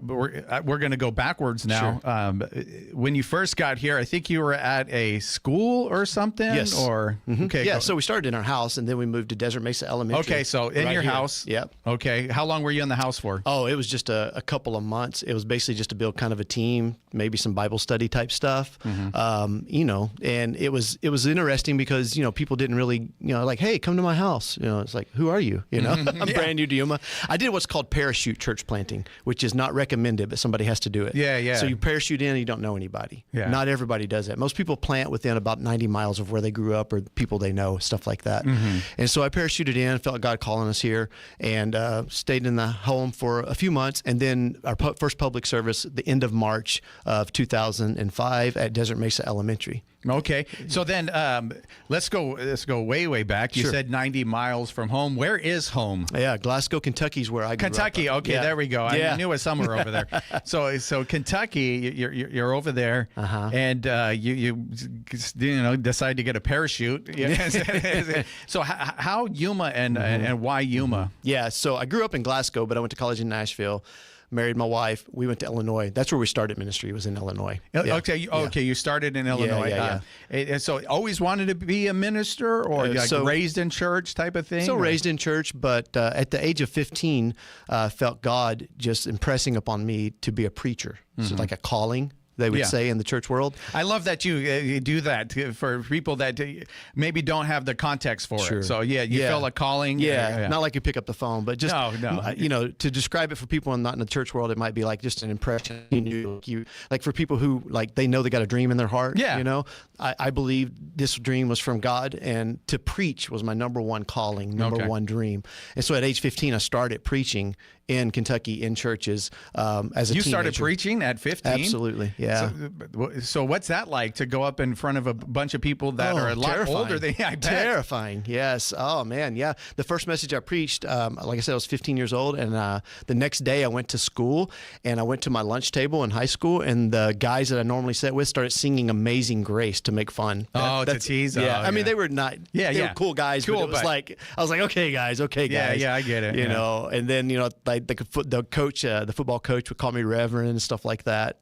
we're going to go backwards now. Sure. When you first got here, I think you were at a school or something? Yes. Or okay. Yeah, so we started in our house, and then we moved to Desert Mesa Elementary. Okay, so in your house. Yep. Okay. How long were you in the house for? Oh, it was just a couple of months. It was basically just to build kind of a team, maybe some Bible study type stuff. And it was interesting because, people didn't really, like, hey, come to my house. It's like, who are you? I'm brand new to Yuma. I did what's called parachute church planting, which is not recommended, but somebody has to do it. Yeah. So you parachute in and you don't know anybody. Yeah. Not everybody does that. Most people plant within about 90 miles of where they grew up or people they know, stuff like that. And so I parachuted in, felt God calling us here, and stayed in the home for a few months. And then our first public service, the end of March of 2005 at Desert Mesa Elementary. Okay. So then let's go way back. You Sure. said 90 miles from home. Where is home? Yeah, Glasgow, Kentucky is where I grew Kentucky. up. Okay, Yeah. there we go. Yeah. I knew it was somewhere over there. So Kentucky, you're over there, and you decide to get a parachute. So how Yuma and why Yuma? Yeah, so I grew up in Glasgow, but I went to college in Nashville. Married my wife. We went to Illinois. That's where we started ministry, was in Illinois. Yeah. Okay. You started in Illinois. Yeah. And so always wanted to be a minister, or raised in church type of thing? So raised in church, but at the age of 15, felt God just impressing upon me to be a preacher. So like a calling, they would say in the church world. I love that you do that for people that maybe don't have the context for it. So you feel a calling. Yeah, not like you pick up the phone, but just no. To describe it for people not in the church world, it might be like just an impression. You like for people who like they know they got a dream in their heart. Yeah, I believe this dream was from God, and to preach was my number one calling, number one dream. And so at age 15, I started preaching in Kentucky in churches as a You teenager. started preaching at 15? Absolutely, yeah. So what's that like to go up in front of a bunch of people that are a lot older than you? I bet. Terrifying, yes. Oh, man, yeah. The first message I preached, like I said, I was 15 years old, and the next day I went to school, and I went to my lunch table in high school, and the guys that I normally sat with started singing Amazing Grace to make fun. To tease? Yeah, Oh, I mean, they were not, they were cool guys, but it was like, I was like, okay, guys. Yeah, I get it. You know, and then, like the coach, the football coach would call me Reverend and stuff like that,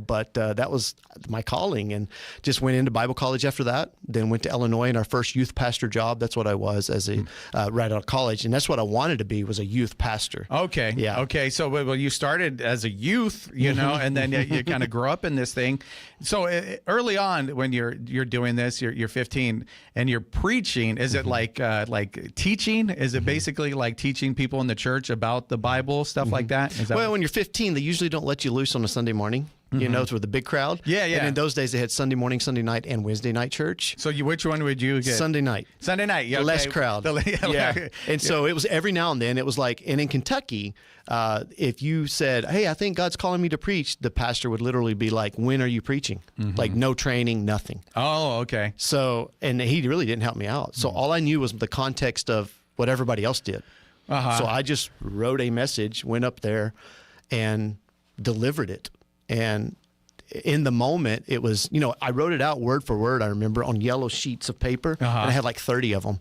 but that was my calling, and just went into Bible college after that, then went to Illinois in our first youth pastor job. That's what I was as a right out of college, and that's what I wanted to be, was a youth pastor. Okay. Yeah. Okay. So well, you started as a youth, and then you kind of grew up in this thing. So early on, when you're doing this, you're 15 and you're preaching. Is it like teaching? Is it basically like teaching people in the church about the Bible, stuff like that? Well, when you're 15, they usually don't let you loose on a Sunday morning. It's with the big crowd. Yeah. And in those days, they had Sunday morning, Sunday night, and Wednesday night church. So which one would you get? Sunday night. Sunday night, yeah. Less crowd. Yeah. And so it was every now and then. It was like, and in Kentucky, if you said, hey, I think God's calling me to preach, the pastor would literally be like, when are you preaching? Like no training, nothing. Oh, okay. So, and he really didn't help me out. So all I knew was the context of what everybody else did. So I just wrote a message, went up there, and delivered it. And in the moment, it was, I wrote it out word for word, I remember, on yellow sheets of paper. And I had like 30 of them.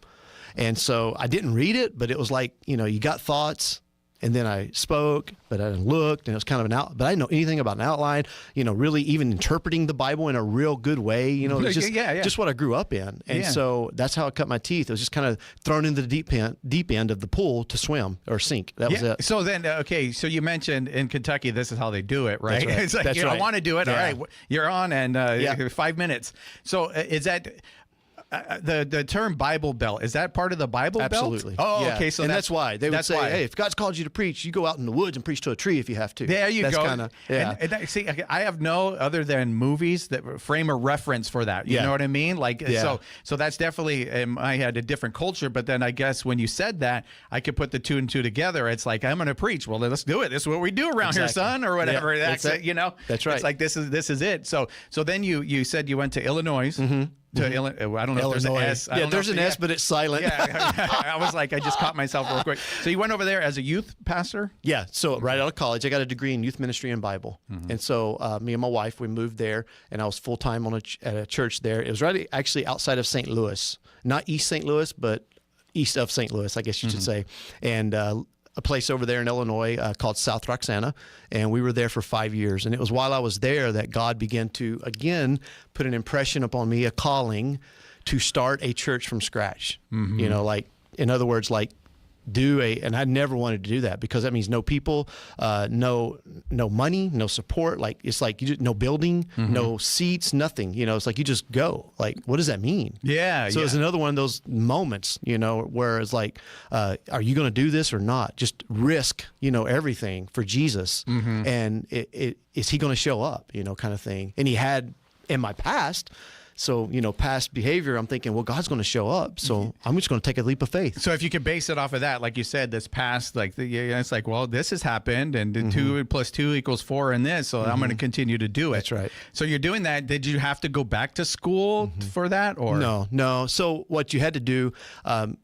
And so I didn't read it, but it was like, you got thoughts. And then I spoke, but I looked, and it was kind of but I didn't know anything about an outline, really even interpreting the Bible in a real good way. It was just what I grew up in. And so that's how I cut my teeth. It was just kind of thrown into the deep end of the pool to swim or sink. That was it. So then, so you mentioned in Kentucky, this is how they do it, right? That's right. It's like, That's right. I want to do it. Yeah. All right, you're on, and 5 minutes. So is that... the term Bible Belt, is that part of the Bible Absolutely. Belt? Oh, yeah. okay. So and that's why they would say, hey, if God's called you to preach, you go out in the woods and preach to a tree if you have to. There you that's go. Kinda, yeah. And see, I have no other than movies that frame a reference for that. You know what I mean? Like, so that's definitely, I had a different culture, but then I guess when you said that, I could put the two and two together. It's like, I'm going to preach. Well, let's do it. This is what we do around here, son, or whatever. Yeah, that's it. That's right. It's like, this is it. So then you said you went to Illinois. To Illinois. I don't know if there's an S. Yeah, there's an S, but it's silent. Yeah, I was like, I just caught myself real quick. So you went over there as a youth pastor? Yeah, so right out of college, I got a degree in youth ministry and Bible. And so me and my wife, we moved there, and I was full-time at a church there. It was right actually outside of St. Louis. Not East St. Louis, but east of St. Louis, I guess you should say. And a place over there in Illinois called South Roxana, and we were there for 5 years. And it was while I was there that God began to, again, put an impression upon me, a calling to start a church from scratch. Like, in other words, like, and I never wanted to do that, because that means no people, no money, no support. Like, it's like no building, no seats, nothing. It's like you just go. Like, what does that mean? Yeah. So it's another one of those moments, where it's like, are you going to do this or not? Just risk, everything for Jesus, and is he going to show up? Kind of thing. And he had in my past. So, past behavior, I'm thinking, well, God's going to show up. So I'm just going to take a leap of faith. So if you could base it off of that, like you said, this past, it's like, well, this has happened, and 2 + 2 = 4 in this. So I'm going to continue to do it. That's right. So you're doing that. Did you have to go back to school for that? Or No. So what you had to do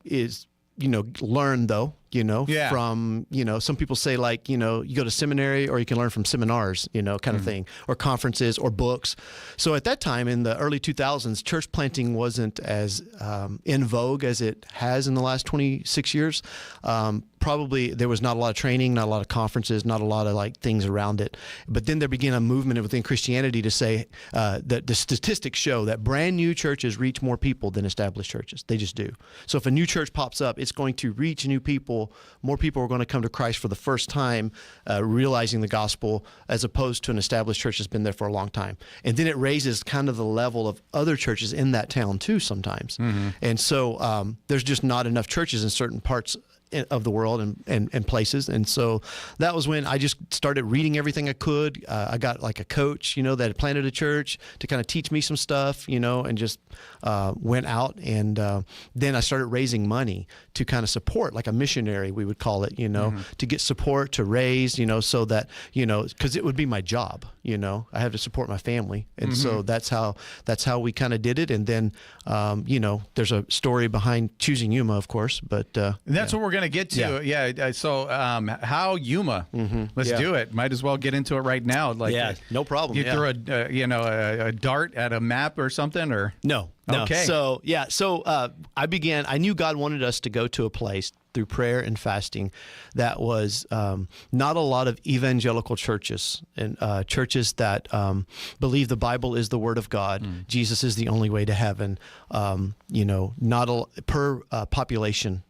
is, learn though. From, some people say, like, you go to seminary, or you can learn from seminars, kind of thing, or conferences or books. So at that time in the early 2000s, church planting wasn't as in vogue as it has in the last 26 years. Probably there was not a lot of training, not a lot of conferences, not a lot of things around it. But then there began a movement within Christianity to say that the statistics show that brand new churches reach more people than established churches. They just do. So if a new church pops up, it's going to reach new people. More people are going to come to Christ for the first time, realizing the gospel, as opposed to an established church that's been there for a long time. And then it raises kind of the level of other churches in that town too sometimes. And so there's just not enough churches in certain parts of the world and places. And so that was when I just started reading everything I could. I got like a coach, that had planted a church to kind of teach me some stuff, and just went out. And then I started raising money to kind of support, like a missionary, we would call it, to get support, to raise, so that, because it would be my job, I have to support my family. And so that's how we kind of did it. And then, there's a story behind choosing Yuma, of course, but that's what we're going to get to. Yeah. So how Yuma? Let's do it. Might as well get into it right now. Like, no problem. You threw a dart at a map or something, or no. Okay. So I knew God wanted us to go to a place through prayer and fasting that was not a lot of evangelical churches and churches that believe the Bible is the Word of God. Jesus is the only way to heaven. Not per population.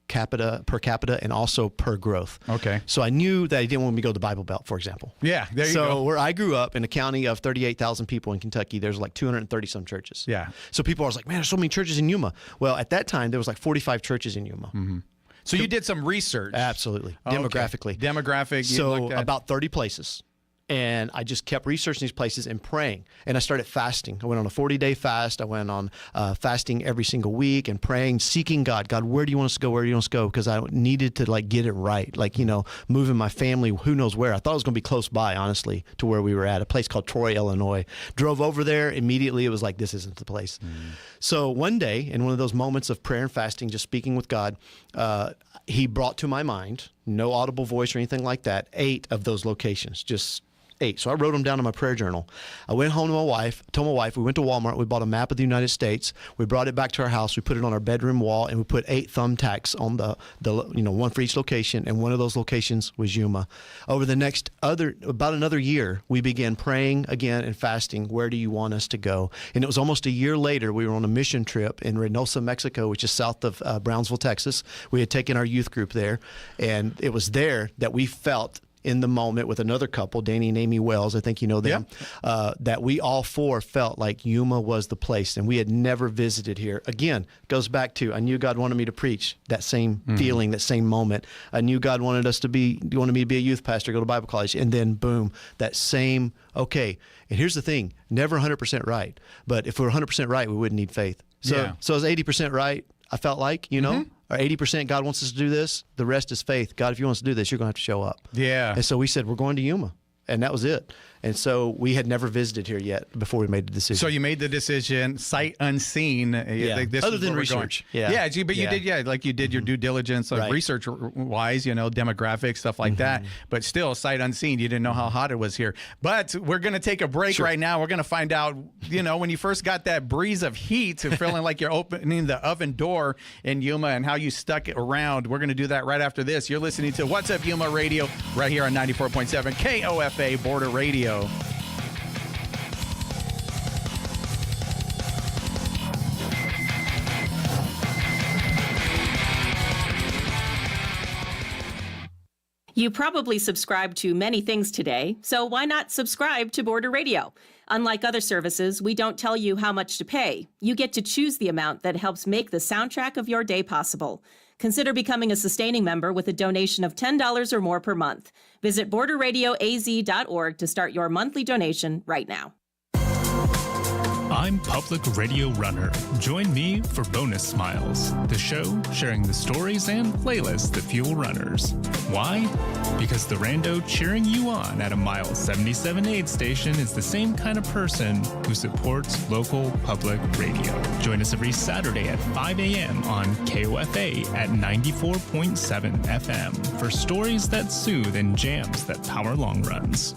Per capita and also per growth. Okay. So I knew that I didn't want me to go to the Bible Belt, for example. Yeah, there you go. go. So where I grew up in a county of 38,000 people in Kentucky, there's like 230 some churches. Yeah. So people are like, man, there's so many churches in Yuma. Well, at that time, there was like 45 churches in Yuma. So you did some research. Absolutely. Okay. Demographically. Demographic. So about 30 places. And I just kept researching these places and praying. And I started fasting. I went on a 40-day fast. I went on fasting every single week and praying, seeking God. God, where do you want us to go? Where do you want us to go? Because I needed to get it right. Moving my family, who knows where. I thought it was going to be close by, honestly, to where we were at, a place called Troy, Illinois. Drove over there. Immediately, it was like, this isn't the place. So one day, in one of those moments of prayer and fasting, just speaking with God, he brought to my mind, no audible voice or anything like that, 8 of those locations, just 8. So I wrote them down in my prayer journal. I went home to my wife, told my wife, we went to Walmart, we bought a map of the United States, we brought it back to our house, we put it on our bedroom wall, and we put 8 thumbtacks on the one for each location, and one of those locations was Yuma. Over the next about another year, we began praying again and fasting, where do you want us to go? And it was almost a year later, we were on a mission trip in Reynosa, Mexico, which is south of Brownsville, Texas. We had taken our youth group there, and it was there that we felt in the moment with another couple, Danny and Amy Wells, I think you know them, that we all 4 felt like Yuma was the place, and we had never visited here. Again, goes back to, I knew God wanted me to preach, that same feeling, that same moment. I knew God wanted me to be a youth pastor, go to Bible college, and then boom, that same, okay. And here's the thing, never 100% right, but if we were 100% right, we wouldn't need faith. So I was 80% right, I felt like, or 80% God wants us to do this. The rest is faith. God, if you want us to do this, you're going to have to show up. Yeah. And so we said, we're going to Yuma. And that was it. And so we had never visited here yet before we made the decision. So you made the decision, sight unseen. This other than research. But you did, like you did your due diligence, research-wise, demographics, stuff like that. But still, sight unseen. You didn't know how hot it was here. But we're going to take a break right now. We're going to find out, when you first got that breeze of heat, feeling like you're opening the oven door in Yuma, and how you stuck it around. We're going to do that right after this. You're listening to What's Up Yuma Radio right here on 94.7 KOFA Border Radio. You probably subscribe to many things today, so why not subscribe to Border Radio? Unlike other services, we don't tell you how much to pay. You get to choose the amount that helps make the soundtrack of your day possible. Consider becoming a sustaining member with a donation of $10 or more per month. Visit borderradioaz.org to start your monthly donation right now. I'm Public Radio Runner. Join me for Bonus Smiles, the show sharing the stories and playlists that fuel runners. Why? Because the rando cheering you on at a mile 77 aid station is the same kind of person who supports local public radio. Join us every Saturday at 5 a.m. on KOFA at 94.7 FM for stories that soothe and jams that power long runs.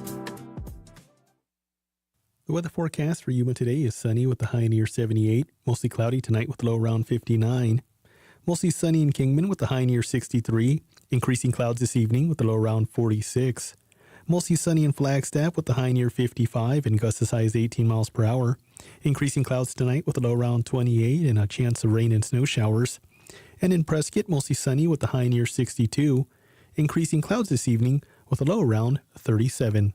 The weather forecast for Yuma today is sunny with the high near 78, mostly cloudy tonight with the low around 59. Mostly sunny in Kingman with the high near 63, increasing clouds this evening with the low around 46. Mostly sunny in Flagstaff with the high near 55 and gusts as high as 18 miles per hour. Increasing clouds tonight with the low around 28 and a chance of rain and snow showers. And in Prescott, mostly sunny with the high near 62. Increasing clouds this evening with a low around 37.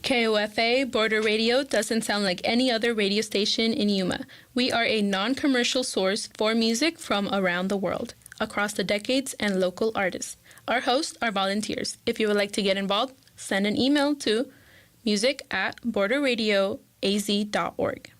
KOFA Border Radio doesn't sound like any other radio station in Yuma. We are a non-commercial source for music from around the world. across the decades and local artists. Our hosts are volunteers. If you would like to get involved, send an email to music@borderradioaz.org.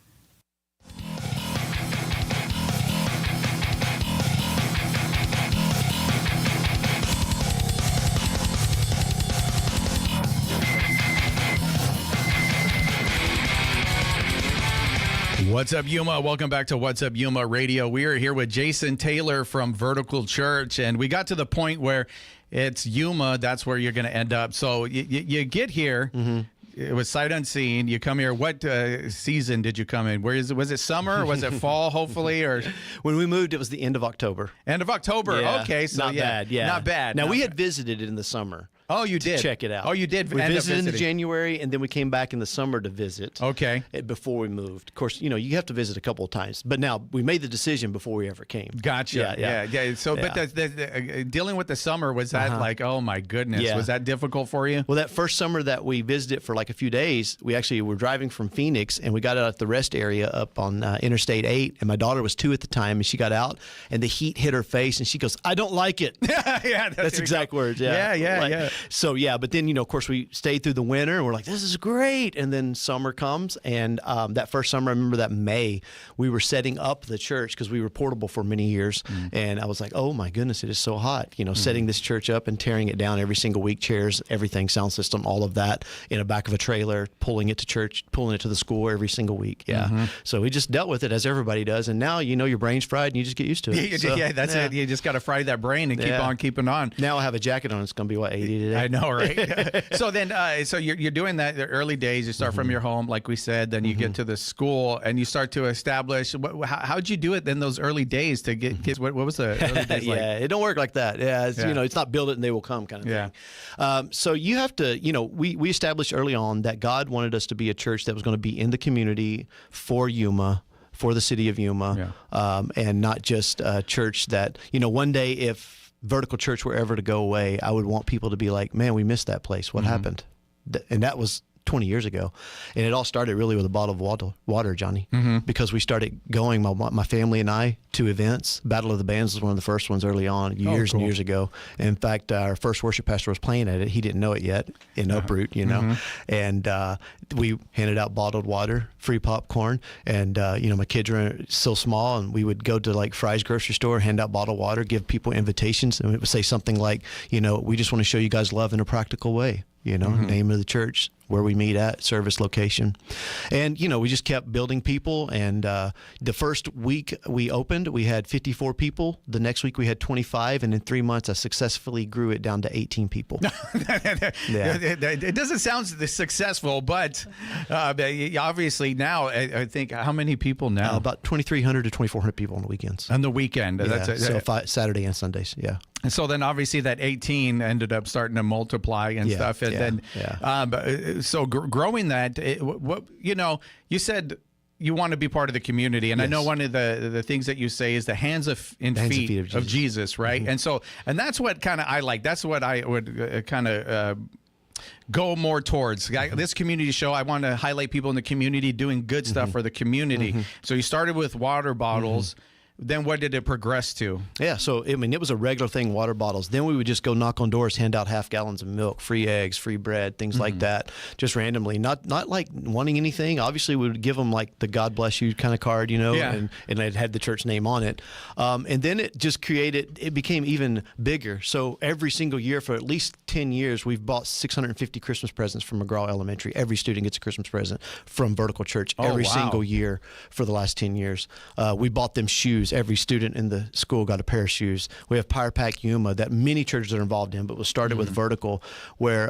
What's up, Yuma? Welcome back to What's Up, Yuma Radio. We are here with Jason Taylor from Vertical Church, and we got to the point where it's Yuma. That's where you're going to end up. So you get here. It was sight unseen. You come here. What season did you come in? Was it summer? Was it fall, hopefully? Or when we moved, it was the end of October. End of October. Yeah. Okay. So not bad. Yeah. Not bad. Now, not we bad. had visited it in the summer. Oh, you did? Check it out. Oh, you did? We end up visited in visiting. January, and then we came back in the summer to visit. Okay. Before we moved. Of course, you have to visit a couple of times. But now, we made the decision before we ever came. Gotcha. Yeah. So, Yeah. but dealing with the summer, was that like, oh my goodness, Yeah. was that difficult for you? Well, that first summer that we visited for like a few days, we actually were driving from Phoenix, and we got out at the rest area up on Interstate 8, and my daughter was 2 at the time, and she got out, and the heat hit her face, and she goes, "I don't like it." Yeah, that's exact words. Yeah. So, but then, of course, we stayed through the winter, and we're like, this is great. And then summer comes, and that first summer, I remember that May, we were setting up the church because we were portable for many years. And I was like, oh my goodness, it is so hot. Setting this church up and tearing it down every single week, chairs, everything, sound system, all of that in the back of a trailer, pulling it to church, pulling it to the school every single week. Yeah. So we just dealt with it as everybody does. And now, your brain's fried and you just get used to it. That's it. You just got to fry that brain and keep on keeping on. Now I have a jacket on. It's going to be, 80 today? I know, right? So then, so you're doing that the early days. You start from your home, like we said. Then you get to the school, and you start to establish. How'd you do it in those early days to get kids? What was the early days like? It don't work like that. It's not build it and they will come kind of thing. So you have to, we established early on that God wanted us to be a church that was going to be in the community for Yuma, for the city of Yuma, and not just a church that, one day if Vertical Church were ever to go away, I would want people to be like, man, we missed that place. What happened? And that was 20 years ago. And it all started really with a bottle of water, Johnny, because we started going, my family and I, to events. Battle of the Bands was one of the first ones early on, years and years ago. In fact, our first worship pastor was playing at it. He didn't know it yet in Uproot, and we handed out bottled water, free popcorn. And, my kids were still small, and we would go to like Fry's grocery store, hand out bottled water, give people invitations. And it would say something like, we just want to show you guys love in a practical way. Name of the church, where we meet at, service location. And, we just kept building people. And the first week we opened, we had 54 people. The next week we had 25. And in 3 months, I successfully grew it down to 18 people. It doesn't sound successful, but obviously now, I think, how many people now? About 2,300 to 2,400 people on the weekends. On the weekend. So Saturday and Sundays, And so then obviously that 18 ended up starting to multiply and stuff. And then, so growing that, you said you want to be part of the community. And I know one of the things that you say is the hands and feet of Jesus, right? And so, and that's what kind of I like. That's what I would kind of go more towards. This community show, I want to highlight people in the community doing good stuff for the community. So you started with water bottles. Then what did it progress to? Yeah, so it was a regular thing, water bottles. Then we would just go knock on doors, hand out half gallons of milk, free eggs, free bread, things like that, just randomly. Not like wanting anything. Obviously, we would give them like the God bless you kind of card, and it had the church name on it. And then it just it became even bigger. So every single year for at least 10 years, we've bought 650 Christmas presents from McGraw Elementary. Every student gets a Christmas present from Vertical Church every single year for the last 10 years. We bought them shoes. Every student in the school got a pair of shoes. We have Power Pack Yuma that many churches are involved in, but was started with Vertical, where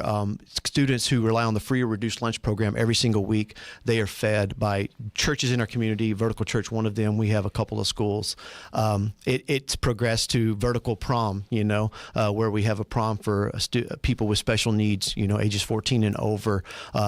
students who rely on the free or reduced lunch program every single week, they are fed by churches in our community. Vertical Church, one of them. We have a couple of schools. It's progressed to Vertical Prom, where we have a prom for people with special needs, ages 14 and over.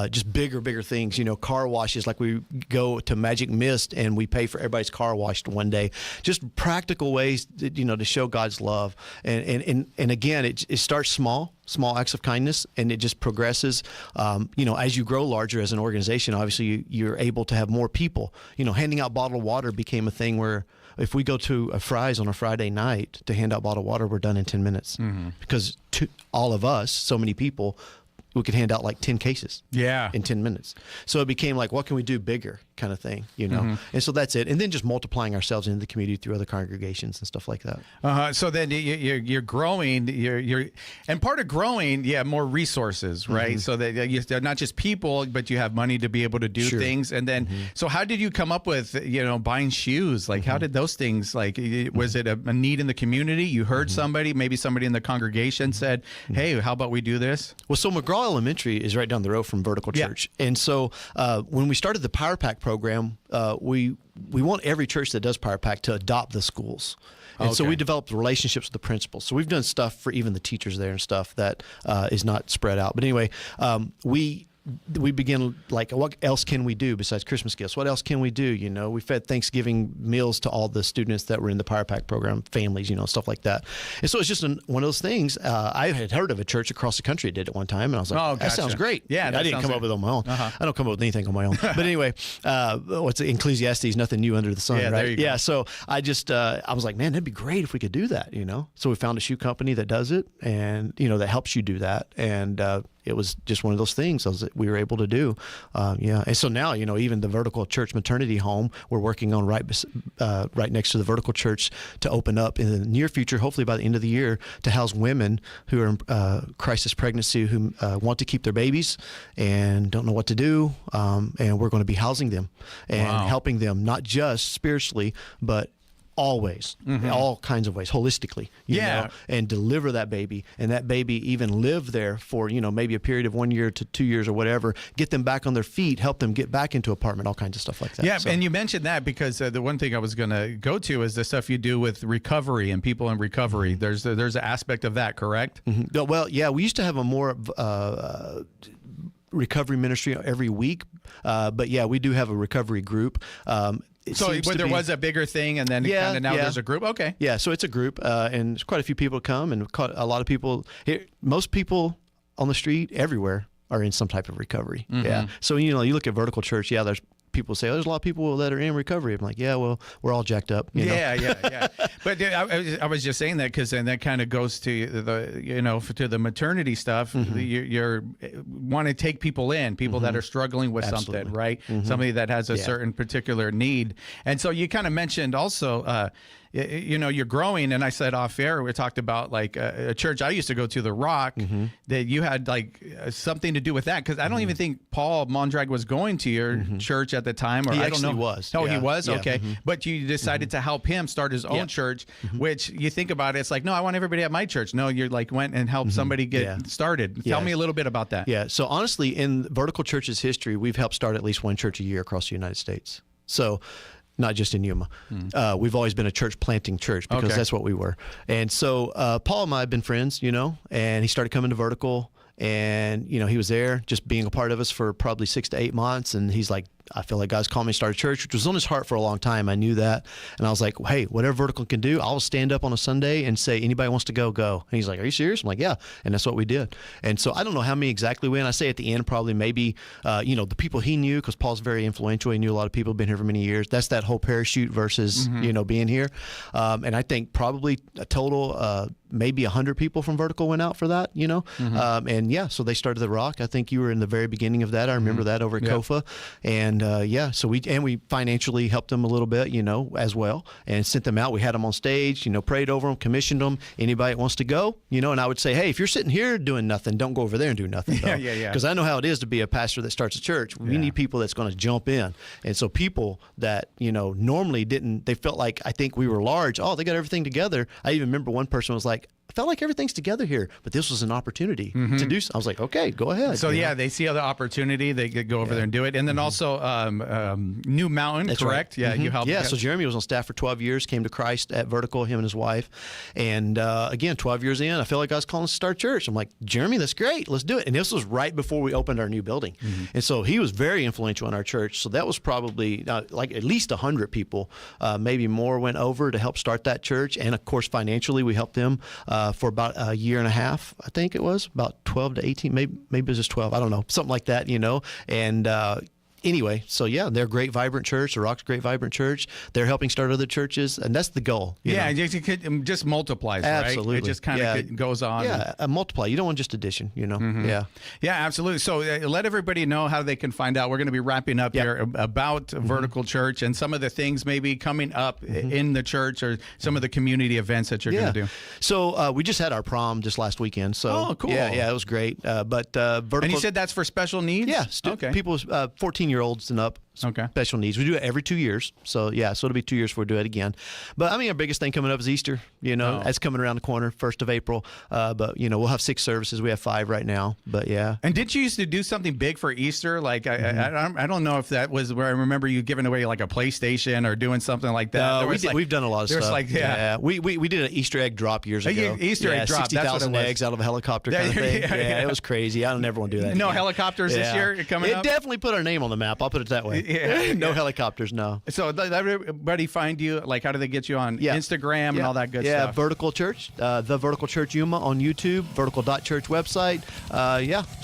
Just bigger things, car washes. Like we go to Magic Mist and we pay for everybody's car washed one day. just practical ways, to show God's love. And again, it starts small acts of kindness, and it just progresses. As you grow larger as an organization, obviously you're able to have more people. Handing out bottled water became a thing where if we go to a Fry's on a Friday night to hand out bottled water, we're done in 10 minutes because all of us, so many people, we could hand out like 10 cases in 10 minutes. So it became like, what can we do bigger kind of thing, And so that's it. And then just multiplying ourselves into the community through other congregations and stuff like that. So then you're growing, and part of growing, more resources, right? So that they're not just people, but you have money to be able to do things. And then, so how did you come up with, buying shoes? Like, how did those things, like, was it a need in the community? You heard somebody, maybe somebody in the congregation said, hey, how about we do this? Well, so McGraw Elementary is right down the road from Vertical Church. And so when we started the Power Pack program, we want every church that does Power Pack to adopt the schools. And so we developed relationships with the principals. So we've done stuff for even the teachers there and stuff that is not spread out. But anyway, we begin like, what else can we do besides Christmas gifts? What else can we do? We fed Thanksgiving meals to all the students that were in the Power Pack program, families, stuff like that. And so it's just one of those things. I had heard of a church across the country that did it one time, and I was like, that sounds great. Yeah, I didn't come up with it on my own. I don't come up with anything on my own. But anyway, what's Ecclesiastes? Nothing new under the sun, right? There you go. Yeah. So I just I was like, man, that'd be great if we could do that. So we found a shoe company that does it, and that helps you do that, and it was just one of those things that we were able to do. And so now, even the Vertical Church maternity home, we're working on right next to the Vertical Church to open up in the near future, hopefully by the end of the year, to house women who are in crisis pregnancy, who want to keep their babies and don't know what to do. And we're going to be housing them and helping them, not just spiritually, but always, all kinds of ways, holistically, you know, and deliver that baby, and that baby even live there for, maybe a period of 1 year to 2 years or whatever, get them back on their feet, help them get back into apartment, all kinds of stuff like that. Yeah, and you mentioned that because the one thing I was going to go to is the stuff you do with recovery and people in recovery. There's an aspect of that, correct? Well, yeah, we used to have a more recovery ministry every week, but yeah, we do have a recovery group. So there was a bigger thing, and then kind of now there's a group? Okay. Yeah, so it's a group, and there's quite a few people come, and a lot of people here. Most people on the street everywhere are in some type of recovery. Yeah. So, you look at Vertical Church, there's people say, there's a lot of people that are in recovery. I'm like, well, we're all jacked up. Yeah. But I was just saying that because then that kind of goes to to the maternity stuff. You're want to take people in, people that are struggling with something, right? Somebody that has a certain particular need. And so you kind of mentioned also, you're growing, and I said off air, we talked about like a church I used to go to, the Rock, that you had like something to do with that, because I don't even think Paul Mondrag was going to your church at the time, or he I don't know. He was. Oh, he was? Yeah. Okay. But you decided to help him start his own church, which you think about it, it's like, no, I want everybody at my church. No, you're like went and helped somebody get started. Tell me a little bit about that. Yeah. So honestly, in Vertical Church's history, we've helped start at least one church a year across the United States. So not just in Yuma. We've always been a church planting church because that's what we were. And so Paul and I have been friends, and he started coming to Vertical, and, he was there just being a part of us for probably 6 to 8 months. And he's like, I feel like God's called me to start a church, which was on his heart for a long time. I knew that. And I was like, hey, whatever Vertical can do, I'll stand up on a Sunday and say, anybody wants to go, go. And he's like, are you serious? I'm like, yeah. And that's what we did. And so I don't know how many exactly went. I say at the end, probably maybe, the people he knew, because Paul's very influential. He knew a lot of people, been here for many years. That's that whole parachute versus, being here. And I think probably a total, maybe 100 people from Vertical went out for that, and so they started the Rock. I think you were in the very beginning of that. I remember that over at KOFA. And so we financially helped them a little bit, as well, and sent them out. We had them on stage, prayed over them, commissioned them. Anybody that wants to go, and I would say, hey, if you're sitting here doing nothing, don't go over there and do nothing. Because I know how it is to be a pastor that starts a church. We need people that's going to jump in. And so people that, normally didn't, they felt like, I think we were large. Oh, they got everything together. I even remember one person was like, felt like everything's together here, but this was an opportunity to do so. I was like, okay, go ahead. So they see the opportunity, they could go over there and do it. And then also New Mountain, That's correct? Right. Yeah, you helped. Yeah, so Jeremy was on staff for 12 years, came to Christ at Vertical, him and his wife. And again, 12 years in, I feel like I was calling us to start church. I'm like, Jeremy, that's great. Let's do it. And this was right before we opened our new building. And so he was very influential in our church. So that was probably like at least 100 people, maybe more, went over to help start that church. And of course, financially, we helped them for about a year and a half, I think it was, about 12 to 18, maybe it was just 12, I don't know, something like that, and anyway, so yeah, they're a great, vibrant church. The Rock's a great, vibrant church. They're helping start other churches, and that's the goal. You know? It just multiplies, absolutely. Right? It just kind of goes on. Yeah, multiply. You don't want just addition, Yeah. Yeah, absolutely. So let everybody know how they can find out. We're going to be wrapping up here about Vertical Church and some of the things maybe coming up in the church or some of the community events that you're going to do. So we just had our prom just last weekend. So cool. Yeah, it was great. But Vertical. And you said that's for special needs? Yeah, people 14-year-olds and up. Special needs. We do it every 2 years. So it'll be 2 years before we do it again. But I mean, our biggest thing coming up is Easter. That's coming around the corner, 1st of April. But we'll have 6 services. We have 5 right now. But yeah. And did you used to do something big for Easter? Like I don't know if that was where I remember you giving away like a PlayStation or doing something like that. No, we've done a lot of stuff. We did an Easter egg drop years ago. Easter egg drop. 60,000 eggs out of a helicopter kind of thing. It was crazy. I don't ever want to do that. No helicopters this year coming up? It definitely put our name on the map. I'll put it that way. No helicopters, no. So everybody find you, like how do they get you on Instagram and all that good stuff? Yeah, Vertical Church, The Vertical Church Yuma on YouTube, vertical.church website.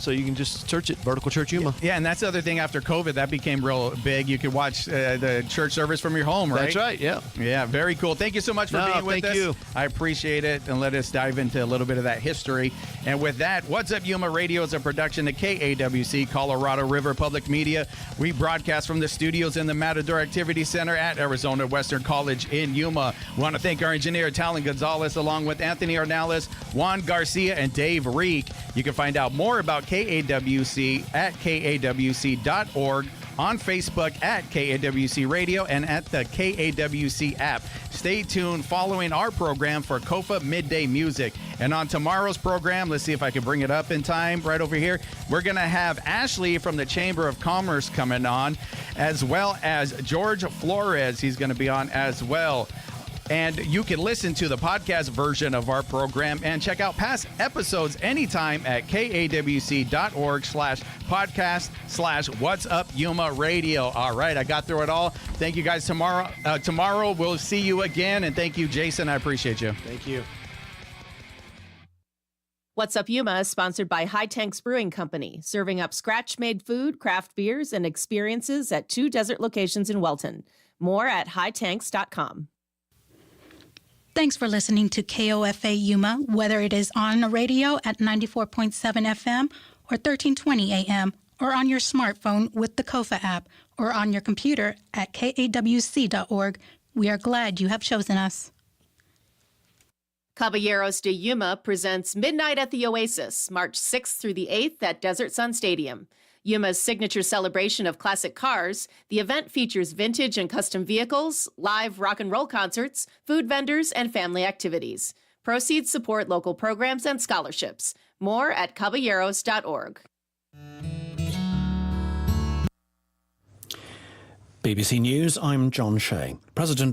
So you can just search it, Vertical Church Yuma. Yeah, and that's the other thing after COVID, that became real big. You could watch the church service from your home, right? That's right, yeah. Yeah, very cool. Thank you so much for being with us. Thank you. I appreciate it, and let us dive into a little bit of that history. And with that, What's Up Yuma Radio is a production of KAWC, Colorado River Public Media. We broadcast from the studios in the Matador Activity Center at Arizona Western College in Yuma. We want to thank our engineer, Talon Gonzalez, along with Anthony Ornelas, Juan Garcia, and Dave Reek. You can find out more about KAWC at kawc.org, on Facebook at KAWC Radio, and at the KAWC app. Stay tuned following our program for KOFA Midday Music. And on tomorrow's program, let's see if I can bring it up in time right over here. We're going to have Ashley from the Chamber of Commerce coming on, as well as George Flores. He's going to be on as well. And you can listen to the podcast version of our program and check out past episodes anytime at kawc.org/podcast/What's Up Yuma Radio. All right, I got through it all. Thank you guys. Tomorrow we'll see you again. And thank you, Jason. I appreciate you. Thank you. What's Up Yuma is sponsored by High Tanks Brewing Company, serving up scratch-made food, craft beers, and experiences at 2 desert locations in Welton. More at hightanks.com. Thanks for listening to KOFA Yuma, whether it is on the radio at 94.7 FM or 1320 AM, or on your smartphone with the KOFA app, or on your computer at kawc.org. We are glad you have chosen us. Caballeros de Yuma presents Midnight at the Oasis, March 6th through the 8th at Desert Sun Stadium. Yuma's signature celebration of classic cars, the event features vintage and custom vehicles, live rock and roll concerts, food vendors, and family activities. Proceeds support local programs and scholarships. More at caballeros.org. BBC News, I'm John Shea. President